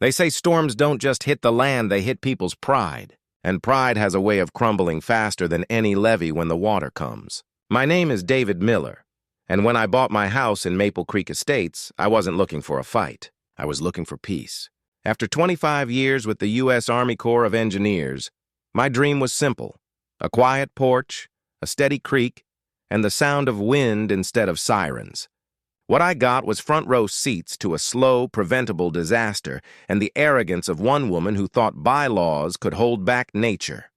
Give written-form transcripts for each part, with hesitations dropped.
They say storms don't just hit the land, they hit people's pride. And pride has a way of crumbling faster than any levee when the water comes. My name is David Miller, and when I bought my house in Maple Creek Estates, I wasn't looking for a fight. I was looking for peace. After 25 years with the U.S. Army Corps of Engineers, my dream was simple: a quiet porch, a steady creek, and the sound of wind instead of sirens. What I got was front-row seats to a slow, preventable disaster and the arrogance of one woman who thought bylaws could hold back nature.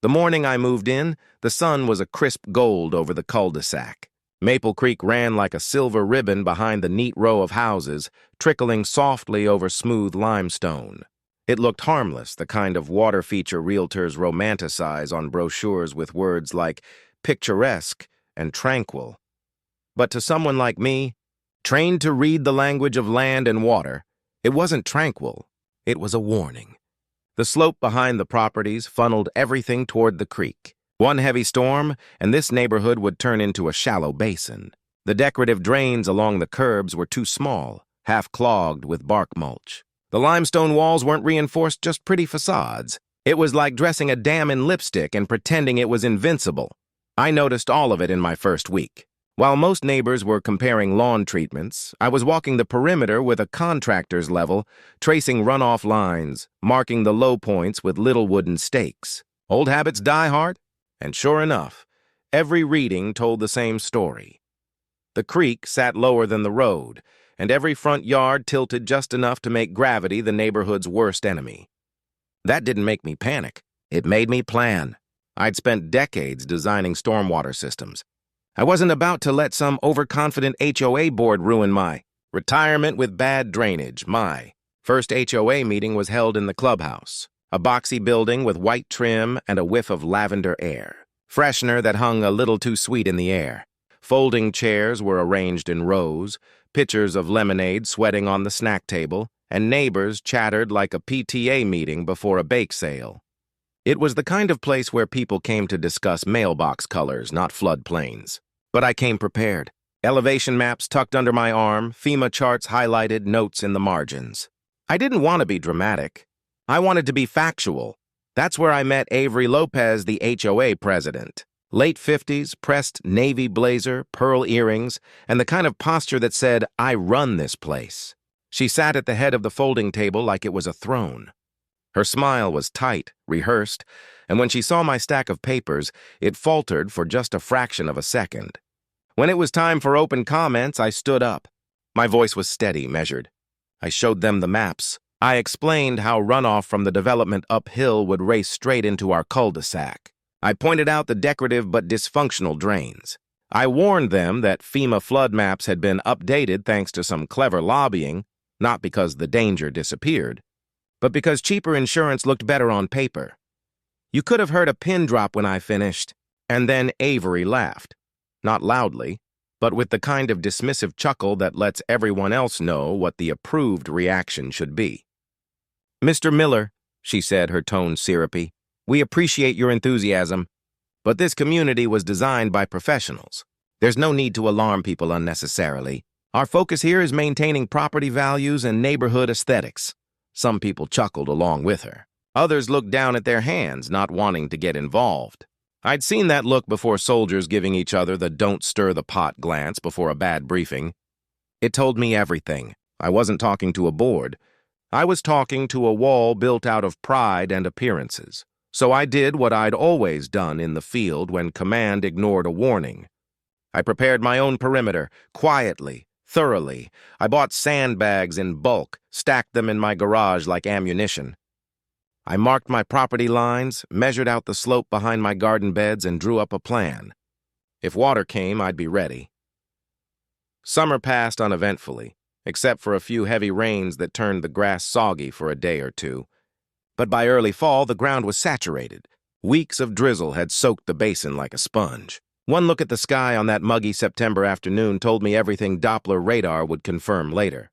The morning I moved in, the sun was a crisp gold over the cul-de-sac. Maple Creek ran like a silver ribbon behind the neat row of houses, trickling softly over smooth limestone. It looked harmless, the kind of water feature realtors romanticize on brochures with words like picturesque and tranquil. But to someone like me, trained to read the language of land and water, it wasn't tranquil, it was a warning. The slope behind the properties funneled everything toward the creek. One heavy storm, and this neighborhood would turn into a shallow basin. The decorative drains along the curbs were too small, half clogged with bark mulch. The limestone walls weren't reinforced, just pretty facades. It was like dressing a dam in lipstick and pretending it was invincible. I noticed all of it in my first week. While most neighbors were comparing lawn treatments, I was walking the perimeter with a contractor's level, tracing runoff lines, marking the low points with little wooden stakes. Old habits die hard? And sure enough, every reading told the same story. The creek sat lower than the road, and every front yard tilted just enough to make gravity the neighborhood's worst enemy. That didn't make me panic. It made me plan. I'd spent decades designing stormwater systems. I wasn't about to let some overconfident HOA board ruin my retirement with bad drainage. My first HOA meeting was held in the clubhouse, a boxy building with white trim and a whiff of lavender air, freshener that hung a little too sweet in the air. Folding chairs were arranged in rows, pitchers of lemonade sweating on the snack table, and neighbors chattered like a PTA meeting before a bake sale. It was the kind of place where people came to discuss mailbox colors, not floodplains. But I came prepared. Elevation maps tucked under my arm, FEMA charts highlighted, notes in the margins. I didn't want to be dramatic. I wanted to be factual. That's where I met Avery Lopez, the HOA president. Late 50s, pressed navy blazer, pearl earrings, and the kind of posture that said, "I run this place." She sat at the head of the folding table like it was a throne. Her smile was tight, rehearsed, and when she saw my stack of papers, it faltered for just a fraction of a second. When it was time for open comments, I stood up. My voice was steady, measured. I showed them the maps. I explained how runoff from the development uphill would race straight into our cul-de-sac. I pointed out the decorative but dysfunctional drains. I warned them that FEMA flood maps had been updated thanks to some clever lobbying, not because the danger disappeared, but because cheaper insurance looked better on paper. You could have heard a pin drop when I finished, and then Avery laughed. Not loudly, but with the kind of dismissive chuckle that lets everyone else know what the approved reaction should be. "Mr. Miller," she said, her tone syrupy, "we appreciate your enthusiasm, but this community was designed by professionals. There's no need to alarm people unnecessarily. Our focus here is maintaining property values and neighborhood aesthetics." Some people chuckled along with her. Others looked down at their hands, not wanting to get involved. I'd seen that look before, soldiers giving each other the "don't stir the pot" glance before a bad briefing. It told me everything. I wasn't talking to a board. I was talking to a wall built out of pride and appearances. So I did what I'd always done in the field when command ignored a warning. I prepared my own perimeter, quietly, thoroughly. I bought sandbags in bulk, stacked them in my garage like ammunition. I marked my property lines, measured out the slope behind my garden beds, and drew up a plan. If water came, I'd be ready. Summer passed uneventfully, except for a few heavy rains that turned the grass soggy for a day or two. But by early fall, the ground was saturated. Weeks of drizzle had soaked the basin like a sponge. One look at the sky on that muggy September afternoon told me everything Doppler radar would confirm later.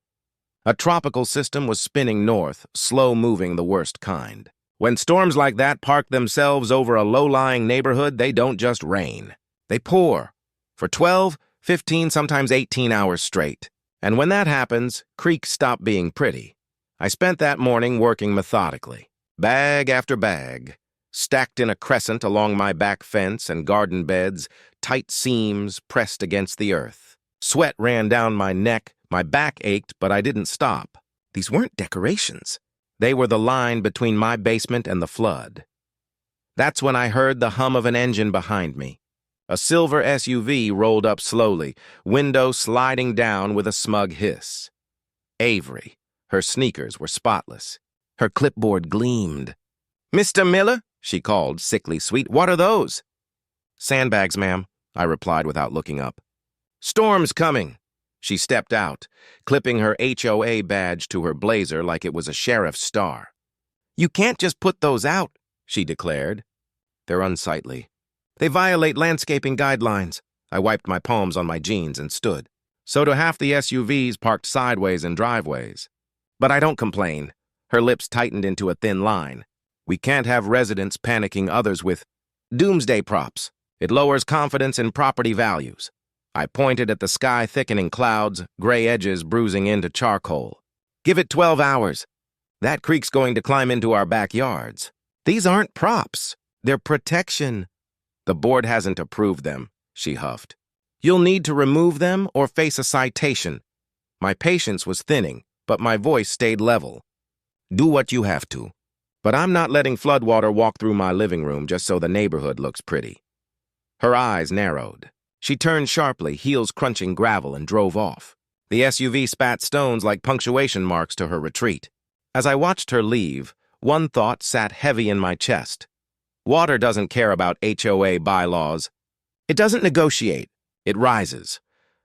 A tropical system was spinning north, slow-moving the worst kind. When storms like that park themselves over a low-lying neighborhood, they don't just rain. They pour. For 12, 15, sometimes 18 hours straight. And when that happens, creeks stop being pretty. I spent that morning working methodically, bag after bag, stacked in a crescent along my back fence and garden beds, tight seams pressed against the earth. Sweat ran down my neck, my back ached, but I didn't stop. These weren't decorations. They were the line between my basement and the flood. That's when I heard the hum of an engine behind me. A silver SUV rolled up slowly, window sliding down with a smug hiss. Avery. Her sneakers were spotless. Her clipboard gleamed. "Mr. Miller," she called, sickly sweet, "what are those?" "Sandbags, ma'am," I replied without looking up. "Storm's coming." She stepped out, clipping her HOA badge to her blazer like it was a sheriff's star. "You can't just put those out," she declared. "They're unsightly. They violate landscaping guidelines." I wiped my palms on my jeans and stood. "So do half the SUVs parked sideways in driveways." "But I don't complain." Her lips tightened into a thin line. "We can't have residents panicking others with doomsday props. It lowers confidence in property values." I pointed at the sky-thickening clouds, gray edges bruising into charcoal. "Give it 12 hours. That creek's going to climb into our backyards. These aren't props. They're protection." "The board hasn't approved them," she huffed. "You'll need to remove them or face a citation." My patience was thinning, but my voice stayed level. "Do what you have to. But I'm not letting floodwater walk through my living room just so the neighborhood looks pretty." Her eyes narrowed. She turned sharply, heels crunching gravel, and drove off. The SUV spat stones like punctuation marks to her retreat. As I watched her leave, one thought sat heavy in my chest. Water doesn't care about HOA bylaws. It doesn't negotiate. It rises.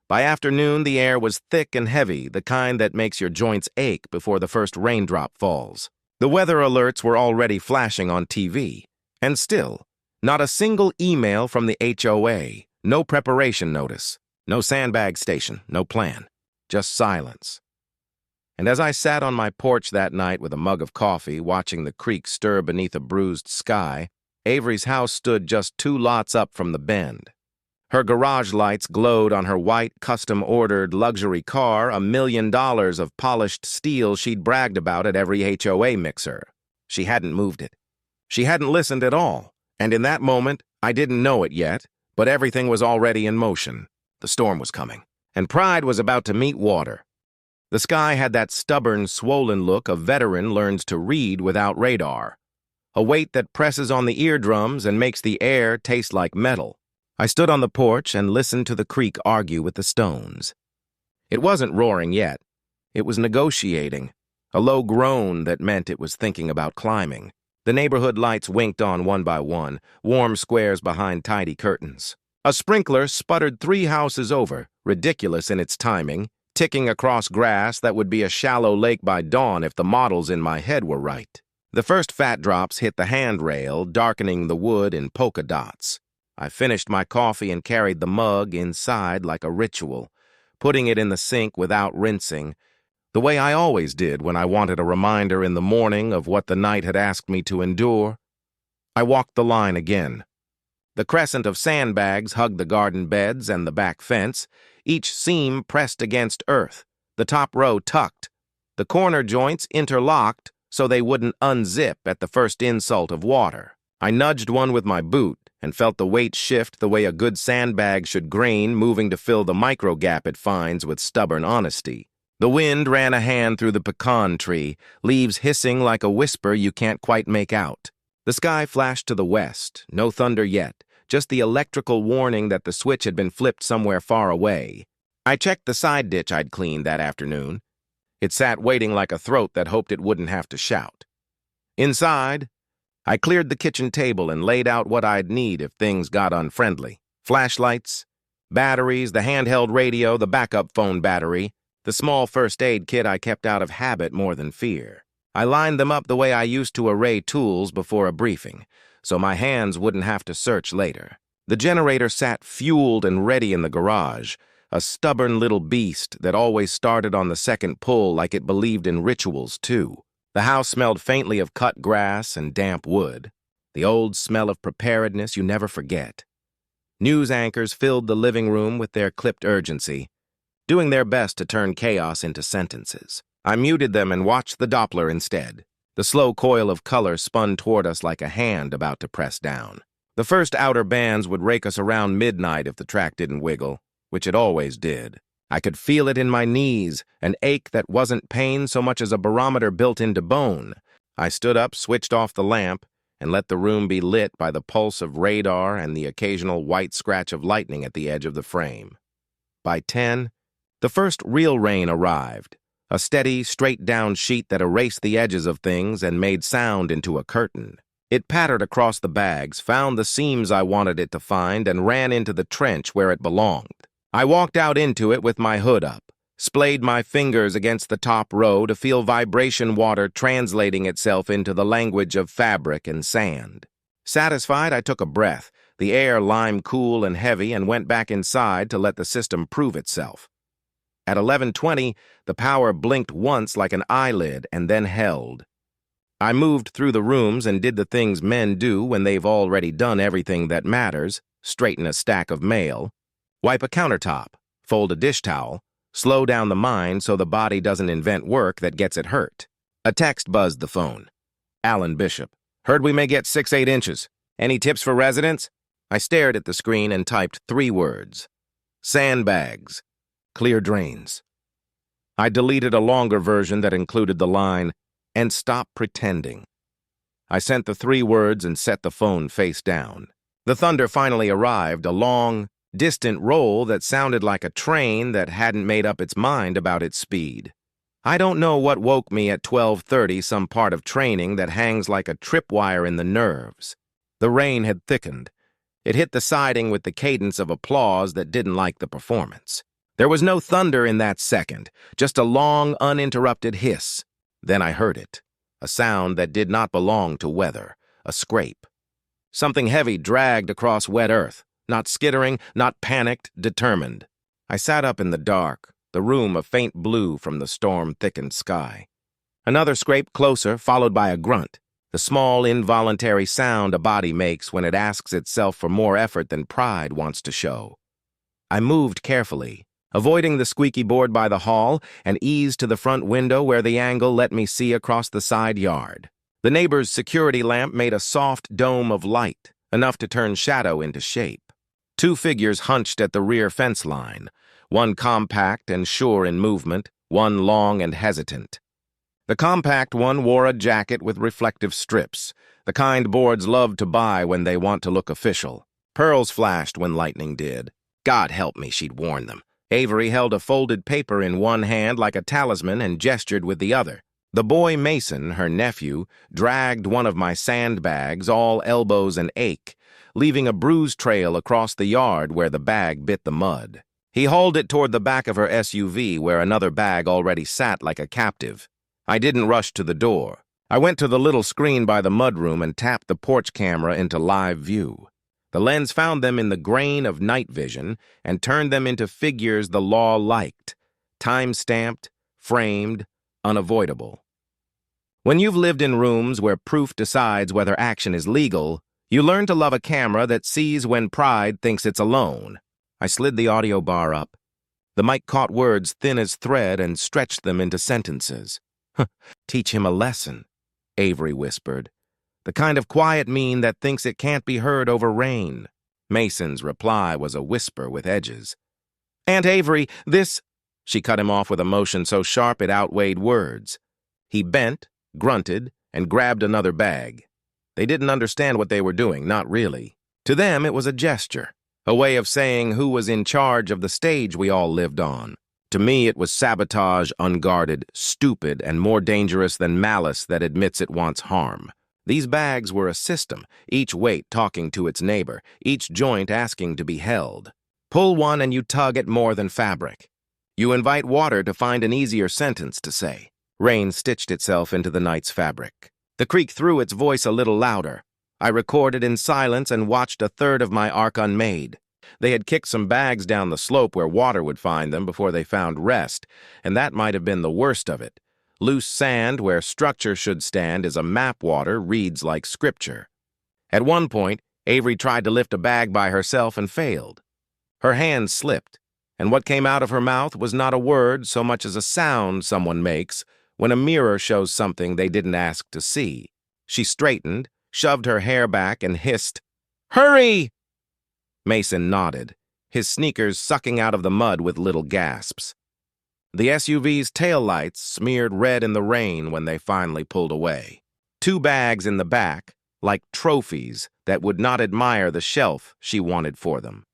By afternoon, the air was thick and heavy, the kind that makes your joints ache before the first raindrop falls. The weather alerts were already flashing on TV. And still, not a single email from the HOA. No preparation notice, no sandbag station, no plan, just silence. And as I sat on my porch that night with a mug of coffee, watching the creek stir beneath a bruised sky, Avery's house stood just 2 lots up from the bend. Her garage lights glowed on her white, custom-ordered luxury car, $1 million of polished steel she'd bragged about at every HOA mixer. She hadn't moved it. She hadn't listened at all, and in that moment, I didn't know it yet, but everything was already in motion. The storm was coming, and pride was about to meet water. The sky had that stubborn, swollen look a veteran learns to read without radar, a weight that presses on the eardrums and makes the air taste like metal. I stood on the porch and listened to the creek argue with the stones. It wasn't roaring yet. It was negotiating, a low groan that meant it was thinking about climbing. The neighborhood lights winked on one by one, warm squares behind tidy curtains. A sprinkler sputtered 3 houses over, ridiculous in its timing, ticking across grass that would be a shallow lake by dawn if the models in my head were right. The first fat drops hit the handrail, darkening the wood in polka dots. I finished my coffee and carried the mug inside like a ritual, putting it in the sink without rinsing, the way I always did when I wanted a reminder in the morning of what the night had asked me to endure. I walked the line again. The crescent of sandbags hugged the garden beds and the back fence, each seam pressed against earth, the top row tucked, the corner joints interlocked so they wouldn't unzip at the first insult of water. I nudged one with my boot and felt the weight shift the way a good sandbag should grain, moving to fill the micro gap it finds with stubborn honesty. The wind ran a hand through the pecan tree, leaves hissing like a whisper you can't quite make out. The sky flashed to the west, no thunder yet, just the electrical warning that the switch had been flipped somewhere far away. I checked the side ditch I'd cleaned that afternoon. It sat waiting like a throat that hoped it wouldn't have to shout. Inside, I cleared the kitchen table and laid out what I'd need if things got unfriendly. Flashlights, batteries, the handheld radio, the backup phone battery, the small first aid kit I kept out of habit more than fear. I lined them up the way I used to array tools before a briefing, so my hands wouldn't have to search later. The generator sat fueled and ready in the garage, a stubborn little beast that always started on the second pull like it believed in rituals, too. The house smelled faintly of cut grass and damp wood, the old smell of preparedness you never forget. News anchors filled the living room with their clipped urgency, doing their best to turn chaos into sentences. I muted them and watched the Doppler instead. The slow coil of color spun toward us like a hand about to press down. The first outer bands would rake us around midnight if the track didn't wiggle, which it always did. I could feel it in my knees, an ache that wasn't pain so much as a barometer built into bone. I stood up, switched off the lamp, and let the room be lit by the pulse of radar and the occasional white scratch of lightning at the edge of the frame. By 10, the first real rain arrived, a steady, straight-down sheet that erased the edges of things and made sound into a curtain. It pattered across the bags, found the seams I wanted it to find, and ran into the trench where it belonged. I walked out into it with my hood up, splayed my fingers against the top row to feel vibration water translating itself into the language of fabric and sand. Satisfied, I took a breath, the air lime cool and heavy, and went back inside to let the system prove itself. At 11:20, the power blinked once like an eyelid and then held. I moved through the rooms and did the things men do when they've already done everything that matters: straighten a stack of mail, wipe a countertop, fold a dish towel, slow down the mind so the body doesn't invent work that gets it hurt. A text buzzed the phone. Alan Bishop. Heard we may get 6-8 inches. Any tips for residents? I stared at the screen and typed 3 words. Sandbags. Clear drains. I deleted a longer version that included the line, and stop pretending. I sent the 3 words and set the phone face down. The thunder finally arrived, a long, distant roll that sounded like a train that hadn't made up its mind about its speed. I don't know what woke me at 12:30, some part of training that hangs like a tripwire in the nerves. The rain had thickened. It hit the siding with the cadence of applause that didn't like the performance. There was no thunder in that second, just a long, uninterrupted hiss. Then I heard it, a sound that did not belong to weather, a scrape. Something heavy dragged across wet earth, not skittering, not panicked, determined. I sat up in the dark, the room a faint blue from the storm-thickened sky. Another scrape closer, followed by a grunt, the small, involuntary sound a body makes when it asks itself for more effort than pride wants to show. I moved carefully, avoiding the squeaky board by the hall, and eased to the front window where the angle let me see across the side yard. The neighbor's security lamp made a soft dome of light, enough to turn shadow into shape. 2 figures hunched at the rear fence line, one compact and sure in movement, one long and hesitant. The compact one wore a jacket with reflective strips, the kind boards love to buy when they want to look official. Pearls flashed when lightning did. God help me, she'd worn them. Avery held a folded paper in one hand like a talisman and gestured with the other. The boy Mason, her nephew, dragged one of my sandbags, all elbows and ache, leaving a bruise trail across the yard where the bag bit the mud. He hauled it toward the back of her SUV where another bag already sat like a captive. I didn't rush to the door. I went to the little screen by the mudroom and tapped the porch camera into live view. The lens found them in the grain of night vision and turned them into figures the law liked, time-stamped, framed, unavoidable. When you've lived in rooms where proof decides whether action is legal, you learn to love a camera that sees when pride thinks it's alone. I slid the audio bar up. The mic caught words thin as thread and stretched them into sentences. Teach him a lesson, Avery whispered. The kind of quiet mean that thinks it can't be heard over rain. Mason's reply was a whisper with edges. Aunt Avery, this... She cut him off with a motion so sharp it outweighed words. He bent, grunted, and grabbed another bag. They didn't understand what they were doing, not really. To them, it was a gesture, a way of saying who was in charge of the stage we all lived on. To me, it was sabotage, unguarded, stupid, and more dangerous than malice that admits it wants harm. These bags were a system, each weight talking to its neighbor, each joint asking to be held. Pull one and you tug at more than fabric. You invite water to find an easier sentence to say. Rain stitched itself into the night's fabric. The creek threw its voice a little louder. I recorded in silence and watched a third of my arc unmade. They had kicked some bags down the slope where water would find them before they found rest, and that might have been the worst of it. Loose sand where structure should stand is a map water reads like scripture. At one point, Avery tried to lift a bag by herself and failed. Her hand slipped, and what came out of her mouth was not a word so much as a sound someone makes when a mirror shows something they didn't ask to see. She straightened, shoved her hair back, and hissed, "Hurry!" Mason nodded, his sneakers sucking out of the mud with little gasps. The SUV's taillights smeared red in the rain when they finally pulled away. 2 bags in the back, like trophies that would not admire the shelf she wanted for them.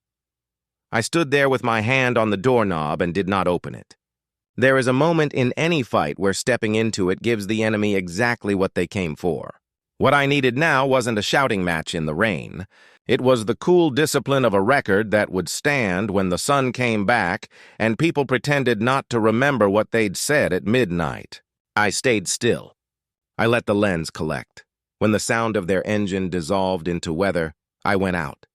I stood there with my hand on the doorknob and did not open it. There is a moment in any fight where stepping into it gives the enemy exactly what they came for. What I needed now wasn't a shouting match in the rain. It was the cool discipline of a record that would stand when the sun came back and people pretended not to remember what they'd said at midnight. I stayed still. I let the lens collect. When the sound of their engine dissolved into weather, I went out.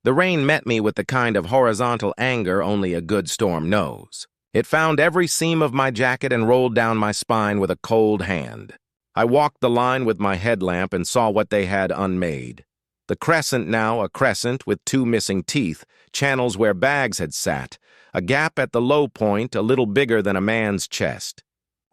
The rain met me with the kind of horizontal anger only a good storm knows. It found every seam of my jacket and rolled down my spine with a cold hand. I walked the line with my headlamp and saw what they had unmade. The crescent now a crescent with 2 missing teeth, channels where bags had sat, a gap at the low point a little bigger than a man's chest.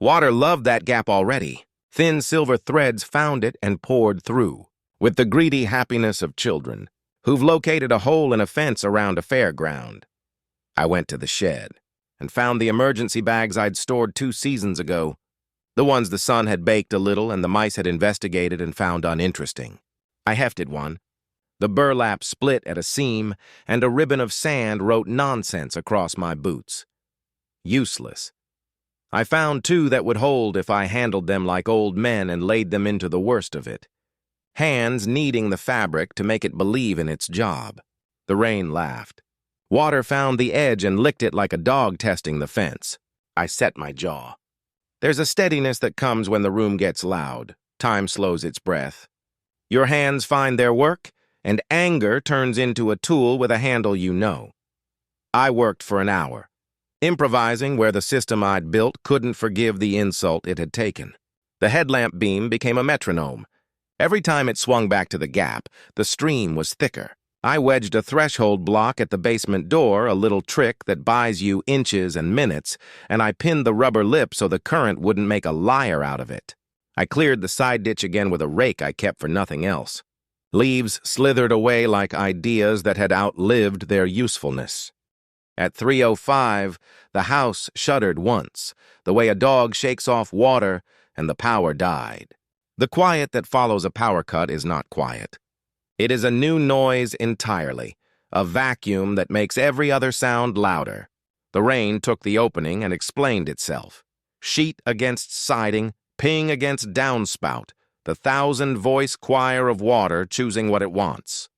Water loved that gap already. Thin silver threads found it and poured through, with the greedy happiness of children, who've located a hole in a fence around a fairground. I went to the shed and found the emergency bags I'd stored 2 seasons ago, the ones the sun had baked a little and the mice had investigated and found uninteresting. I hefted one. The burlap split at a seam, and a ribbon of sand wrote nonsense across my boots. Useless. I found 2 that would hold if I handled them like old men and laid them into the worst of it. Hands kneading the fabric to make it believe in its job. The rain laughed. Water found the edge and licked it like a dog testing the fence. I set my jaw. There's a steadiness that comes when the room gets loud. Time slows its breath. Your hands find their work, and anger turns into a tool with a handle you know. I worked for an hour, improvising where the system I'd built couldn't forgive the insult it had taken. The headlamp beam became a metronome. Every time it swung back to the gap, the stream was thicker. I wedged a threshold block at the basement door, a little trick that buys you inches and minutes, and I pinned the rubber lip so the current wouldn't make a liar out of it. I cleared the side ditch again with a rake I kept for nothing else. Leaves slithered away like ideas that had outlived their usefulness. At 3:05, the house shuddered once, the way a dog shakes off water, and the power died. The quiet that follows a power cut is not quiet. It is a new noise entirely, a vacuum that makes every other sound louder. The rain took the opening and explained itself. Sheet against siding, ping against downspout, the 1,000-voice choir of water choosing what it wants.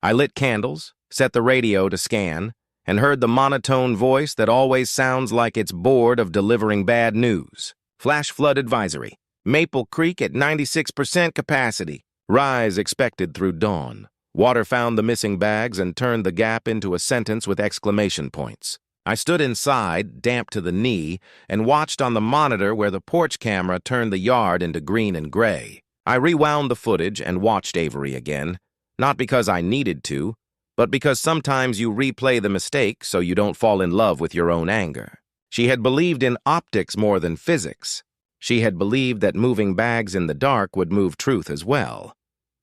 I lit candles, set the radio to scan, and heard the monotone voice that always sounds like it's bored of delivering bad news. Flash flood advisory. Maple Creek at 96% capacity. Rise expected through dawn. Water found the missing bags and turned the gap into a sentence with exclamation points. I stood inside, damp to the knee, and watched on the monitor where the porch camera turned the yard into green and gray. I rewound the footage and watched Avery again, not because I needed to, but because sometimes you replay the mistake so you don't fall in love with your own anger. She had believed in optics more than physics. She had believed that moving bags in the dark would move truth as well.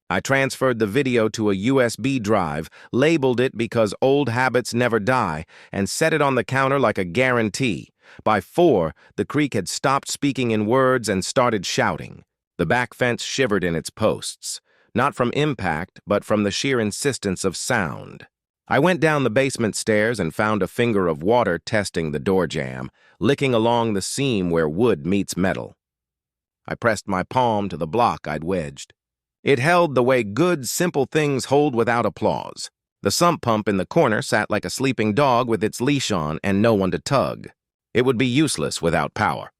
I transferred the video to a USB drive, labeled it because old habits never die, and set it on the counter like a guarantee. By 4, the creek had stopped speaking in words and started shouting. The back fence shivered in its posts, not from impact, but from the sheer insistence of sound. I went down the basement stairs and found a finger of water testing the door jamb, licking along the seam where wood meets metal. I pressed my palm to the block I'd wedged. It held the way good, simple things hold without applause. The sump pump in the corner sat like a sleeping dog with its leash on and no one to tug. It would be useless without power.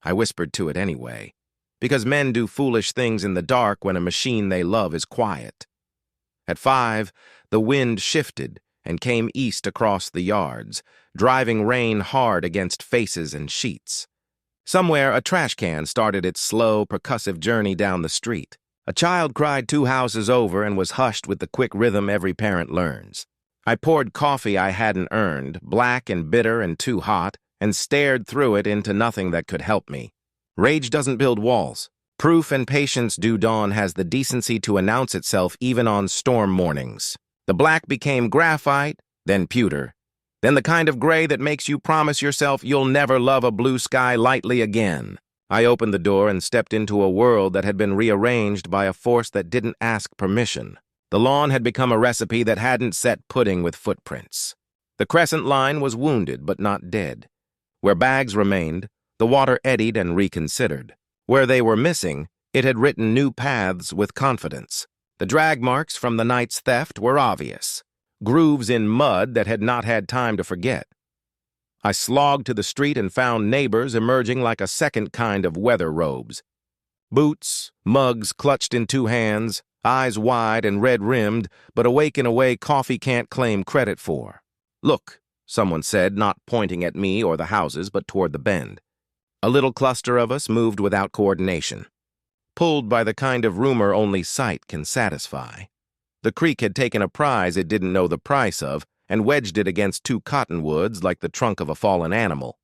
I whispered to it anyway, because men do foolish things in the dark when a machine they love is quiet. At 5, the wind shifted and came east across the yards, driving rain hard against faces and sheets. Somewhere, a trash can started its slow, percussive journey down the street. A child cried 2 houses over and was hushed with the quick rhythm every parent learns. I poured coffee I hadn't earned, black and bitter and too hot, and stared through it into nothing that could help me. Rage doesn't build walls. Proof and patience due dawn has the decency to announce itself even on storm mornings. The black became graphite, then pewter, then the kind of gray that makes you promise yourself you'll never love a blue sky lightly again. I opened the door and stepped into a world that had been rearranged by a force that didn't ask permission. The lawn had become a recipe that hadn't set pudding with footprints. The crescent line was wounded but not dead. Where bags remained, the water eddied and reconsidered. Where they were missing, it had written new paths with confidence. The drag marks from the night's theft were obvious, grooves in mud that had not had time to forget. I slogged to the street and found neighbors emerging like a second kind of weather robes. Boots, mugs clutched in two hands, eyes wide and red-rimmed, but awake in a way coffee can't claim credit for. "Look," someone said, not pointing at me or the houses, but toward the bend. A little cluster of us moved without coordination, pulled by the kind of rumor only sight can satisfy. The creek had taken a prize it didn't know the price of and wedged it against two cottonwoods like the trunk of a fallen animal.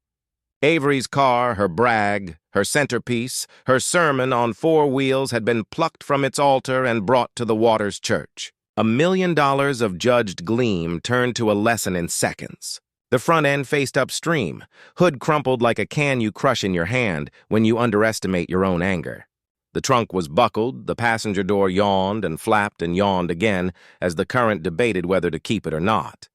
Avery's car, her brag, her centerpiece, her sermon on four wheels had been plucked from its altar and brought to the Waters Church. $1 million of judged gleam turned to a lesson in seconds. The front end faced upstream, hood crumpled like a can you crush in your hand when you underestimate your own anger. The trunk was buckled, the passenger door yawned and flapped and yawned again as the current debated whether to keep it or not.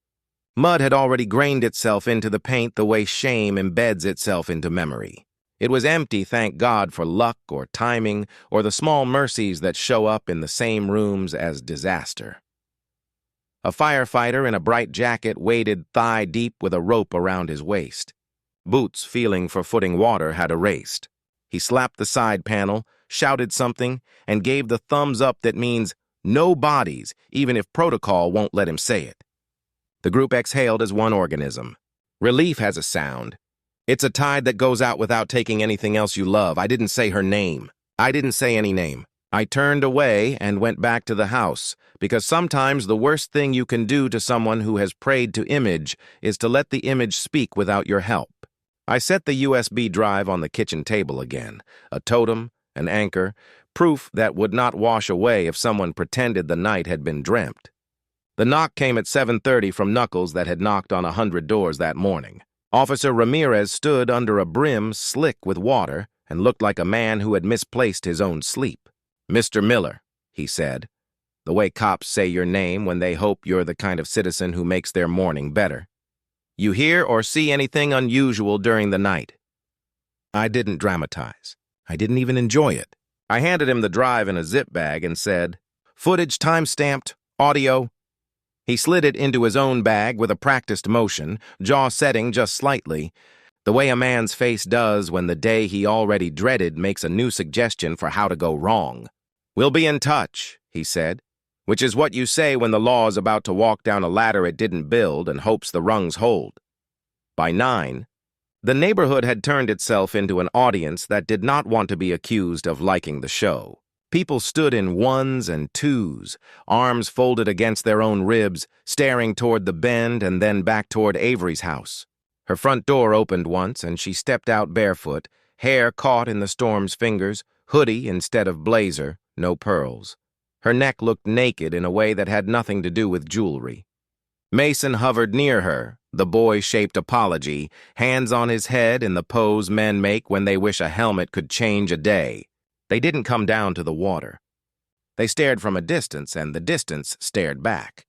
Mud had already grained itself into the paint the way shame embeds itself into memory. It was empty, thank God, for luck or timing or the small mercies that show up in the same rooms as disaster. A firefighter in a bright jacket waded thigh-deep with a rope around his waist. Boots, feeling for footing water, had erased. He slapped the side panel, shouted something, and gave the thumbs up that means no bodies, even if protocol won't let him say it. The group exhaled as one organism. Relief has a sound. It's a tide that goes out without taking anything else you love. I didn't say her name. I didn't say any name. I turned away and went back to the house, because sometimes the worst thing you can do to someone who has prayed to image is to let the image speak without your help. I set the USB drive on the kitchen table again, a totem, an anchor, proof that would not wash away if someone pretended the night had been dreamt. The knock came at 7:30 from Knuckles that had knocked on 100 doors that morning. Officer Ramirez stood under a brim slick with water and looked like a man who had misplaced his own sleep. "Mr. Miller," he said, the way cops say your name when they hope you're the kind of citizen who makes their morning better. "You hear or see anything unusual during the night?" I didn't dramatize. I didn't even enjoy it. I handed him the drive in a zip bag and said, "Footage time-stamped, audio." He slid it into his own bag with a practiced motion, jaw setting just slightly, the way a man's face does when the day he already dreaded makes a new suggestion for how to go wrong. "We'll be in touch," he said, which is what you say when the law is about to walk down a ladder it didn't build and hopes the rungs hold. By 9, the neighborhood had turned itself into an audience that did not want to be accused of liking the show. People stood in ones and twos, arms folded against their own ribs, staring toward the bend and then back toward Avery's house. Her front door opened once, and she stepped out barefoot, hair caught in the storm's fingers, hoodie instead of blazer, no pearls. Her neck looked naked in a way that had nothing to do with jewelry. Mason hovered near her, the boy-shaped apology, hands on his head in the pose men make when they wish a helmet could change a day. They didn't come down to the water. They stared from a distance, and the distance stared back.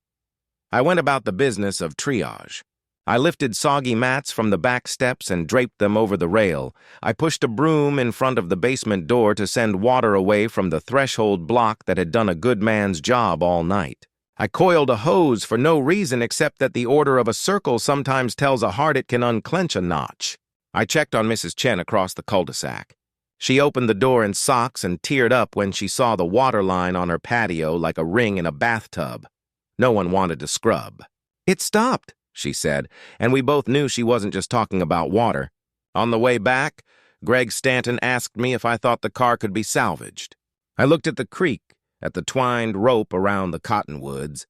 I went about the business of triage. I lifted soggy mats from the back steps and draped them over the rail. I pushed a broom in front of the basement door to send water away from the threshold block that had done a good man's job all night. I coiled a hose for no reason except that the order of a circle sometimes tells a heart it can unclench a notch. I checked on Mrs. Chen across the cul-de-sac. She opened the door in socks and teared up when she saw the water line on her patio like a ring in a bathtub. No one wanted to scrub. "It stopped," she said, and we both knew she wasn't just talking about water. On the way back, Greg Stanton asked me if I thought the car could be salvaged. I looked at the creek, at the twined rope around the cottonwoods.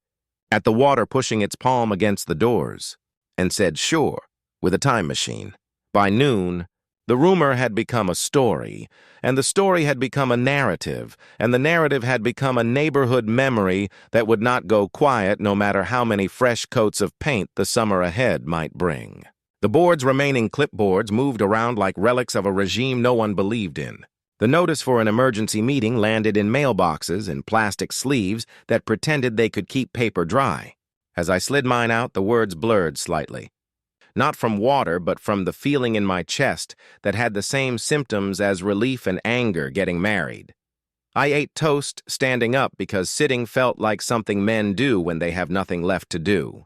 at the water pushing its palm against the doors, and said sure, with a time machine. By noon, the rumor had become a story, and the story had become a narrative, and the narrative had become a neighborhood memory that would not go quiet no matter how many fresh coats of paint the summer ahead might bring. The board's remaining clipboards moved around like relics of a regime no one believed in. The notice for an emergency meeting landed in mailboxes in plastic sleeves that pretended they could keep paper dry. As I slid mine out, the words blurred slightly. Not from water, but from the feeling in my chest that had the same symptoms as relief and anger getting married. I ate toast standing up because sitting felt like something men do when they have nothing left to do.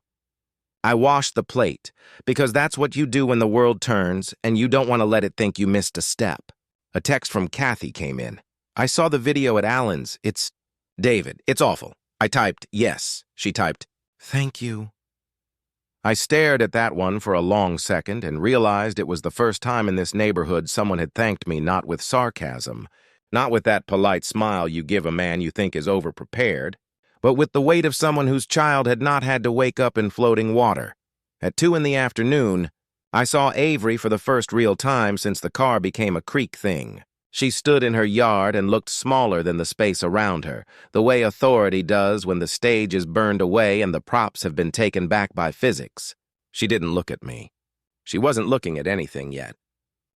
I washed the plate because that's what you do when the world turns and you don't want to let it think you missed a step. A text from Kathy came in. I saw the video at Alan's. It's David. It's awful. I typed yes. She typed, thank you. I stared at that one for a long second and realized it was the first time in this neighborhood someone had thanked me not with sarcasm, not with that polite smile you give a man you think is overprepared, but with the weight of someone whose child had not had to wake up in floating water. At 2 p.m, I saw Avery for the first real time since the car became a creek thing. She stood in her yard and looked smaller than the space around her, the way authority does when the stage is burned away and the props have been taken back by physics. She didn't look at me. She wasn't looking at anything yet.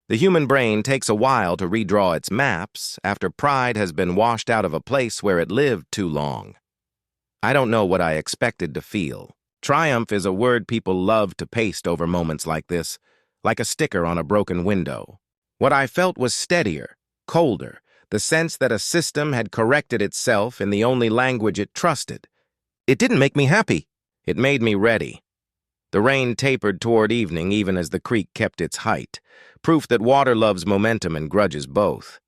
The human brain takes a while to redraw its maps after pride has been washed out of a place where it lived too long. I don't know what I expected to feel. Triumph is a word people love to paste over moments like this, like a sticker on a broken window. What I felt was steadier, colder, the sense that a system had corrected itself in the only language it trusted. It didn't make me happy. It made me ready. The rain tapered toward evening even as the creek kept its height, proof that water loves momentum and grudges both.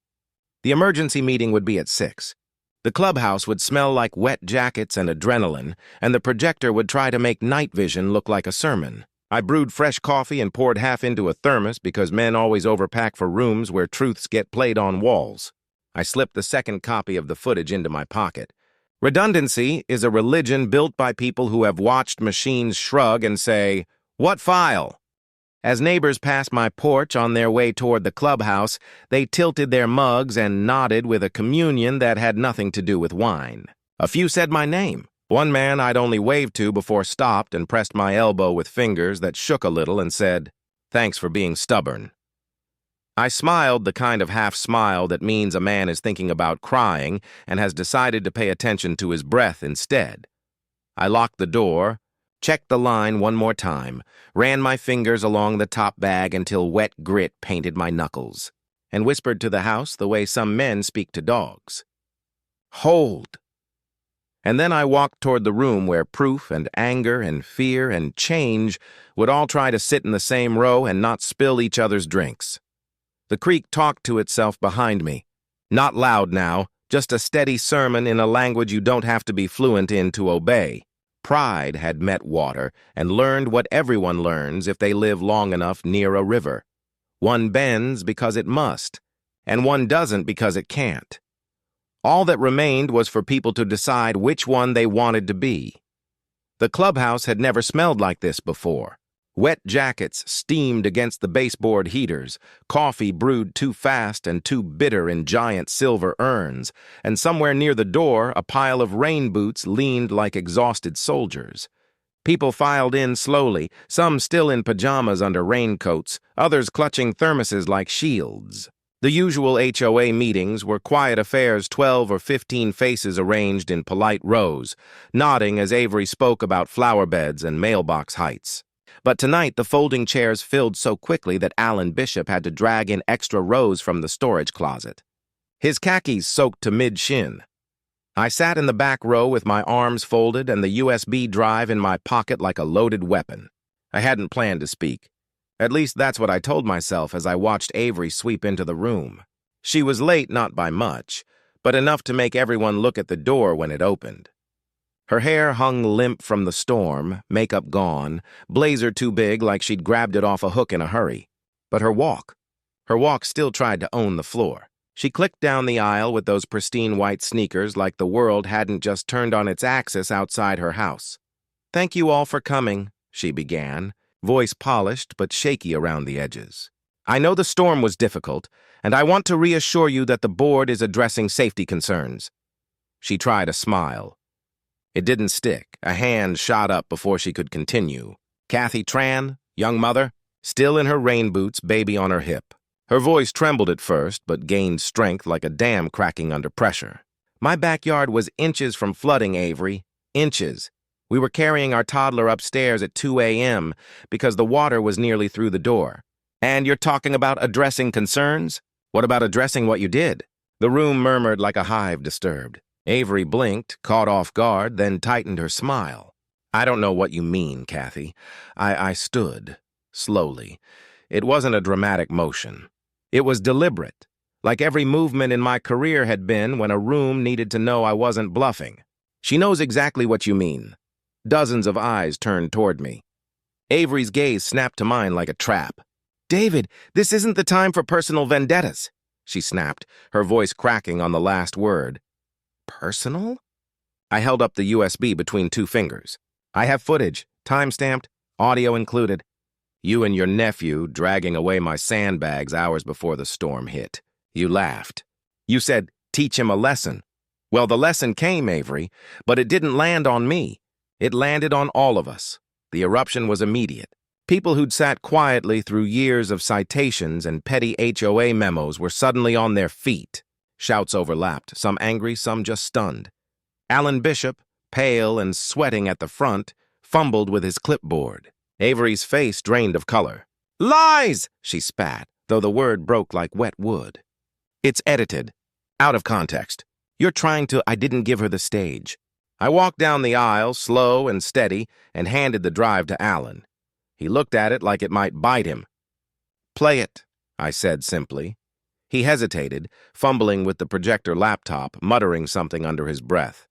The emergency meeting would be at 6. The clubhouse would smell like wet jackets and adrenaline, and the projector would try to make night vision look like a sermon. I brewed fresh coffee and poured half into a thermos because men always overpack for rooms where truths get played on walls. I slipped the second copy of the footage into my pocket. Redundancy is a religion built by people who have watched machines shrug and say, "What file?" As neighbors passed my porch on their way toward the clubhouse, they tilted their mugs and nodded with a communion that had nothing to do with wine. A few said my name. One man I'd only waved to before stopped and pressed my elbow with fingers that shook a little and said, "Thanks for being stubborn." I smiled the kind of half smile that means a man is thinking about crying and has decided to pay attention to his breath instead. I locked the door, checked the line one more time, ran my fingers along the top bag until wet grit painted my knuckles, and whispered to the house the way some men speak to dogs. "Hold." And then I walked toward the room where proof and anger and fear and change would all try to sit in the same row and not spill each other's drinks. The creek talked to itself behind me. Not loud now, just a steady sermon in a language you don't have to be fluent in to obey. Pride had met water and learned what everyone learns if they live long enough near a river. One bends because it must, and one doesn't because it can't. All that remained was for people to decide which one they wanted to be. The clubhouse had never smelled like this before. Wet jackets steamed against the baseboard heaters, coffee brewed too fast and too bitter in giant silver urns, and somewhere near the door a pile of rain boots leaned like exhausted soldiers. People filed in slowly, some still in pajamas under raincoats, others clutching thermoses like shields. The usual HOA meetings were quiet affairs, 12 or 15 faces arranged in polite rows, nodding as Avery spoke about flower beds and mailbox heights. But tonight the folding chairs filled so quickly that Alan Bishop had to drag in extra rows from the storage closet. His khakis soaked to mid-shin. I sat in the back row with my arms folded and the USB drive in my pocket like a loaded weapon. I hadn't planned to speak. At least that's what I told myself as I watched Avery sweep into the room. She was late, not by much, but enough to make everyone look at the door when it opened. Her hair hung limp from the storm, makeup gone, blazer too big like she'd grabbed it off a hook in a hurry. But her walk still tried to own the floor. She clicked down the aisle with those pristine white sneakers like the world hadn't just turned on its axis outside her house. "Thank you all for coming," she began, voice polished but shaky around the edges. "I know the storm was difficult, and I want to reassure you that the board is addressing safety concerns." She tried a smile. It didn't stick. A hand shot up before she could continue. "Kathy Tran, young mother, still in her rain boots, baby on her hip." Her voice trembled at first, but gained strength like a dam cracking under pressure. "My backyard was inches from flooding, Avery. Inches. We were carrying our toddler upstairs at 2 a.m. because the water was nearly through the door. And you're talking about addressing concerns? What about addressing what you did?" The room murmured like a hive disturbed. Avery blinked, caught off guard, then tightened her smile. "I don't know what you mean, Kathy." I stood, slowly. It wasn't a dramatic motion. It was deliberate, like every movement in my career had been when a room needed to know I wasn't bluffing. "She knows exactly what you mean." Dozens of eyes turned toward me. Avery's gaze snapped to mine like a trap. "David, this isn't the time for personal vendettas," she snapped, her voice cracking on the last word. "Personal?" I held up the USB between two fingers. "I have footage, time-stamped, audio included. You and your nephew dragging away my sandbags hours before the storm hit. You laughed. You said, 'Teach him a lesson.' Well, the lesson came, Avery, but it didn't land on me. It landed on all of us. The eruption was immediate. People who'd sat quietly through years of citations and petty HOA memos were suddenly on their feet. Shouts overlapped, some angry, some just stunned. Alan Bishop, pale and sweating at the front, fumbled with his clipboard. Avery's face drained of color. "Lies!" she spat, though the word broke like wet wood. "It's edited. Out of context. You're trying to—" I didn't give her the stage. I walked down the aisle, slow and steady, and handed the drive to Alan. He looked at it like it might bite him. "Play it," I said simply. He hesitated, fumbling with the projector laptop, muttering something under his breath.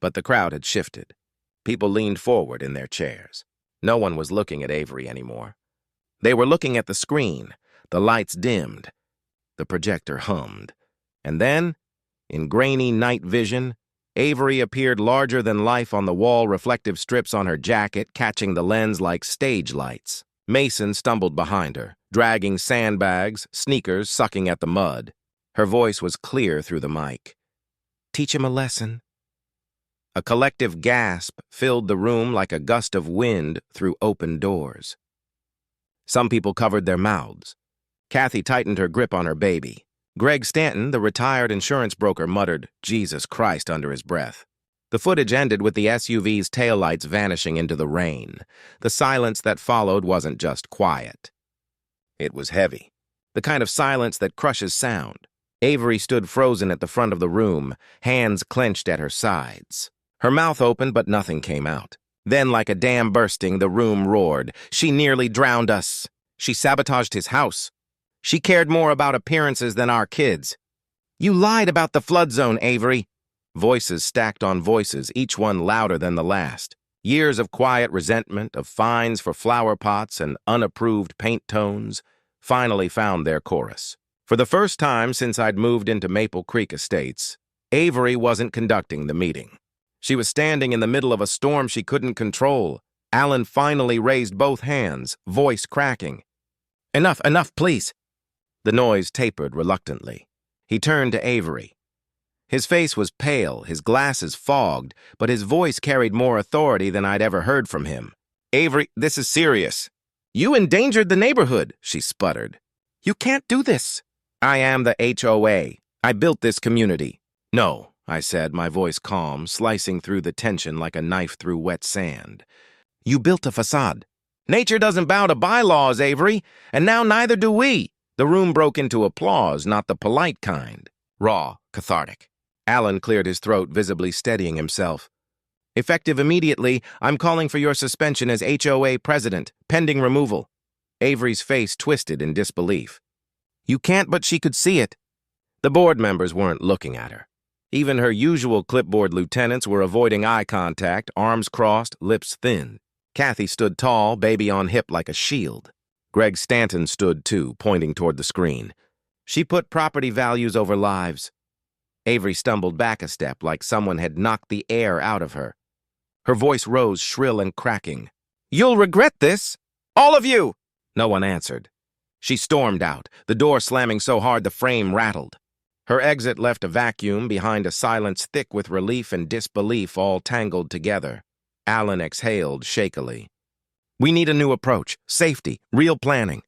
But the crowd had shifted. People leaned forward in their chairs. No one was looking at Avery anymore. They were looking at the screen. The lights dimmed. The projector hummed. And then, in grainy night vision, Avery appeared larger than life on the wall reflective strips on her jacket, catching the lens like stage lights. Mason stumbled behind her, dragging sandbags, sneakers sucking at the mud. Her voice was clear through the mic. "Teach him a lesson." A collective gasp filled the room like a gust of wind through open doors. Some people covered their mouths. Kathy tightened her grip on her baby. Greg Stanton, the retired insurance broker, muttered, "Jesus Christ," under his breath. The footage ended with the SUV's taillights vanishing into the rain. The silence that followed wasn't just quiet. It was heavy. The kind of silence that crushes sound. Avery stood frozen at the front of the room, hands clenched at her sides. Her mouth opened, but nothing came out. Then, like a dam bursting, the room roared. "She nearly drowned us. She sabotaged his house. She cared more about appearances than our kids. You lied about the flood zone, Avery." Voices stacked on voices, each one louder than the last. Years of quiet resentment, of fines for flower pots and unapproved paint tones, finally found their chorus. For the first time since I'd moved into Maple Creek Estates, Avery wasn't conducting the meeting. She was standing in the middle of a storm she couldn't control. Alan finally raised both hands, voice cracking. "Enough, please." The noise tapered reluctantly. He turned to Avery. His face was pale, his glasses fogged, but his voice carried more authority than I'd ever heard from him. "Avery, this is serious." "You endangered the neighborhood," she sputtered. "You can't do this." "I am the HOA. I built this community." "No," I said, my voice calm, slicing through the tension like a knife through wet sand. "You built a facade." "Nature doesn't bow to bylaws, Avery, and now neither do we." The room broke into applause, not the polite kind. Raw, cathartic. Alan cleared his throat, visibly steadying himself. "Effective immediately, I'm calling for your suspension as HOA president, pending removal." Avery's face twisted in disbelief. "You can't," but she could see it. The board members weren't looking at her. Even her usual clipboard lieutenants were avoiding eye contact, arms crossed, lips thin. Kathy stood tall, baby on hip like a shield. Greg Stanton stood too, pointing toward the screen. "She put property values over lives." Avery stumbled back a step like someone had knocked the air out of her. Her voice rose shrill and cracking. "You'll regret this! All of you!" No one answered. She stormed out, the door slamming so hard the frame rattled. Her exit left a vacuum behind a silence thick with relief and disbelief all tangled together. Alan exhaled shakily. "We need a new approach, safety, real planning.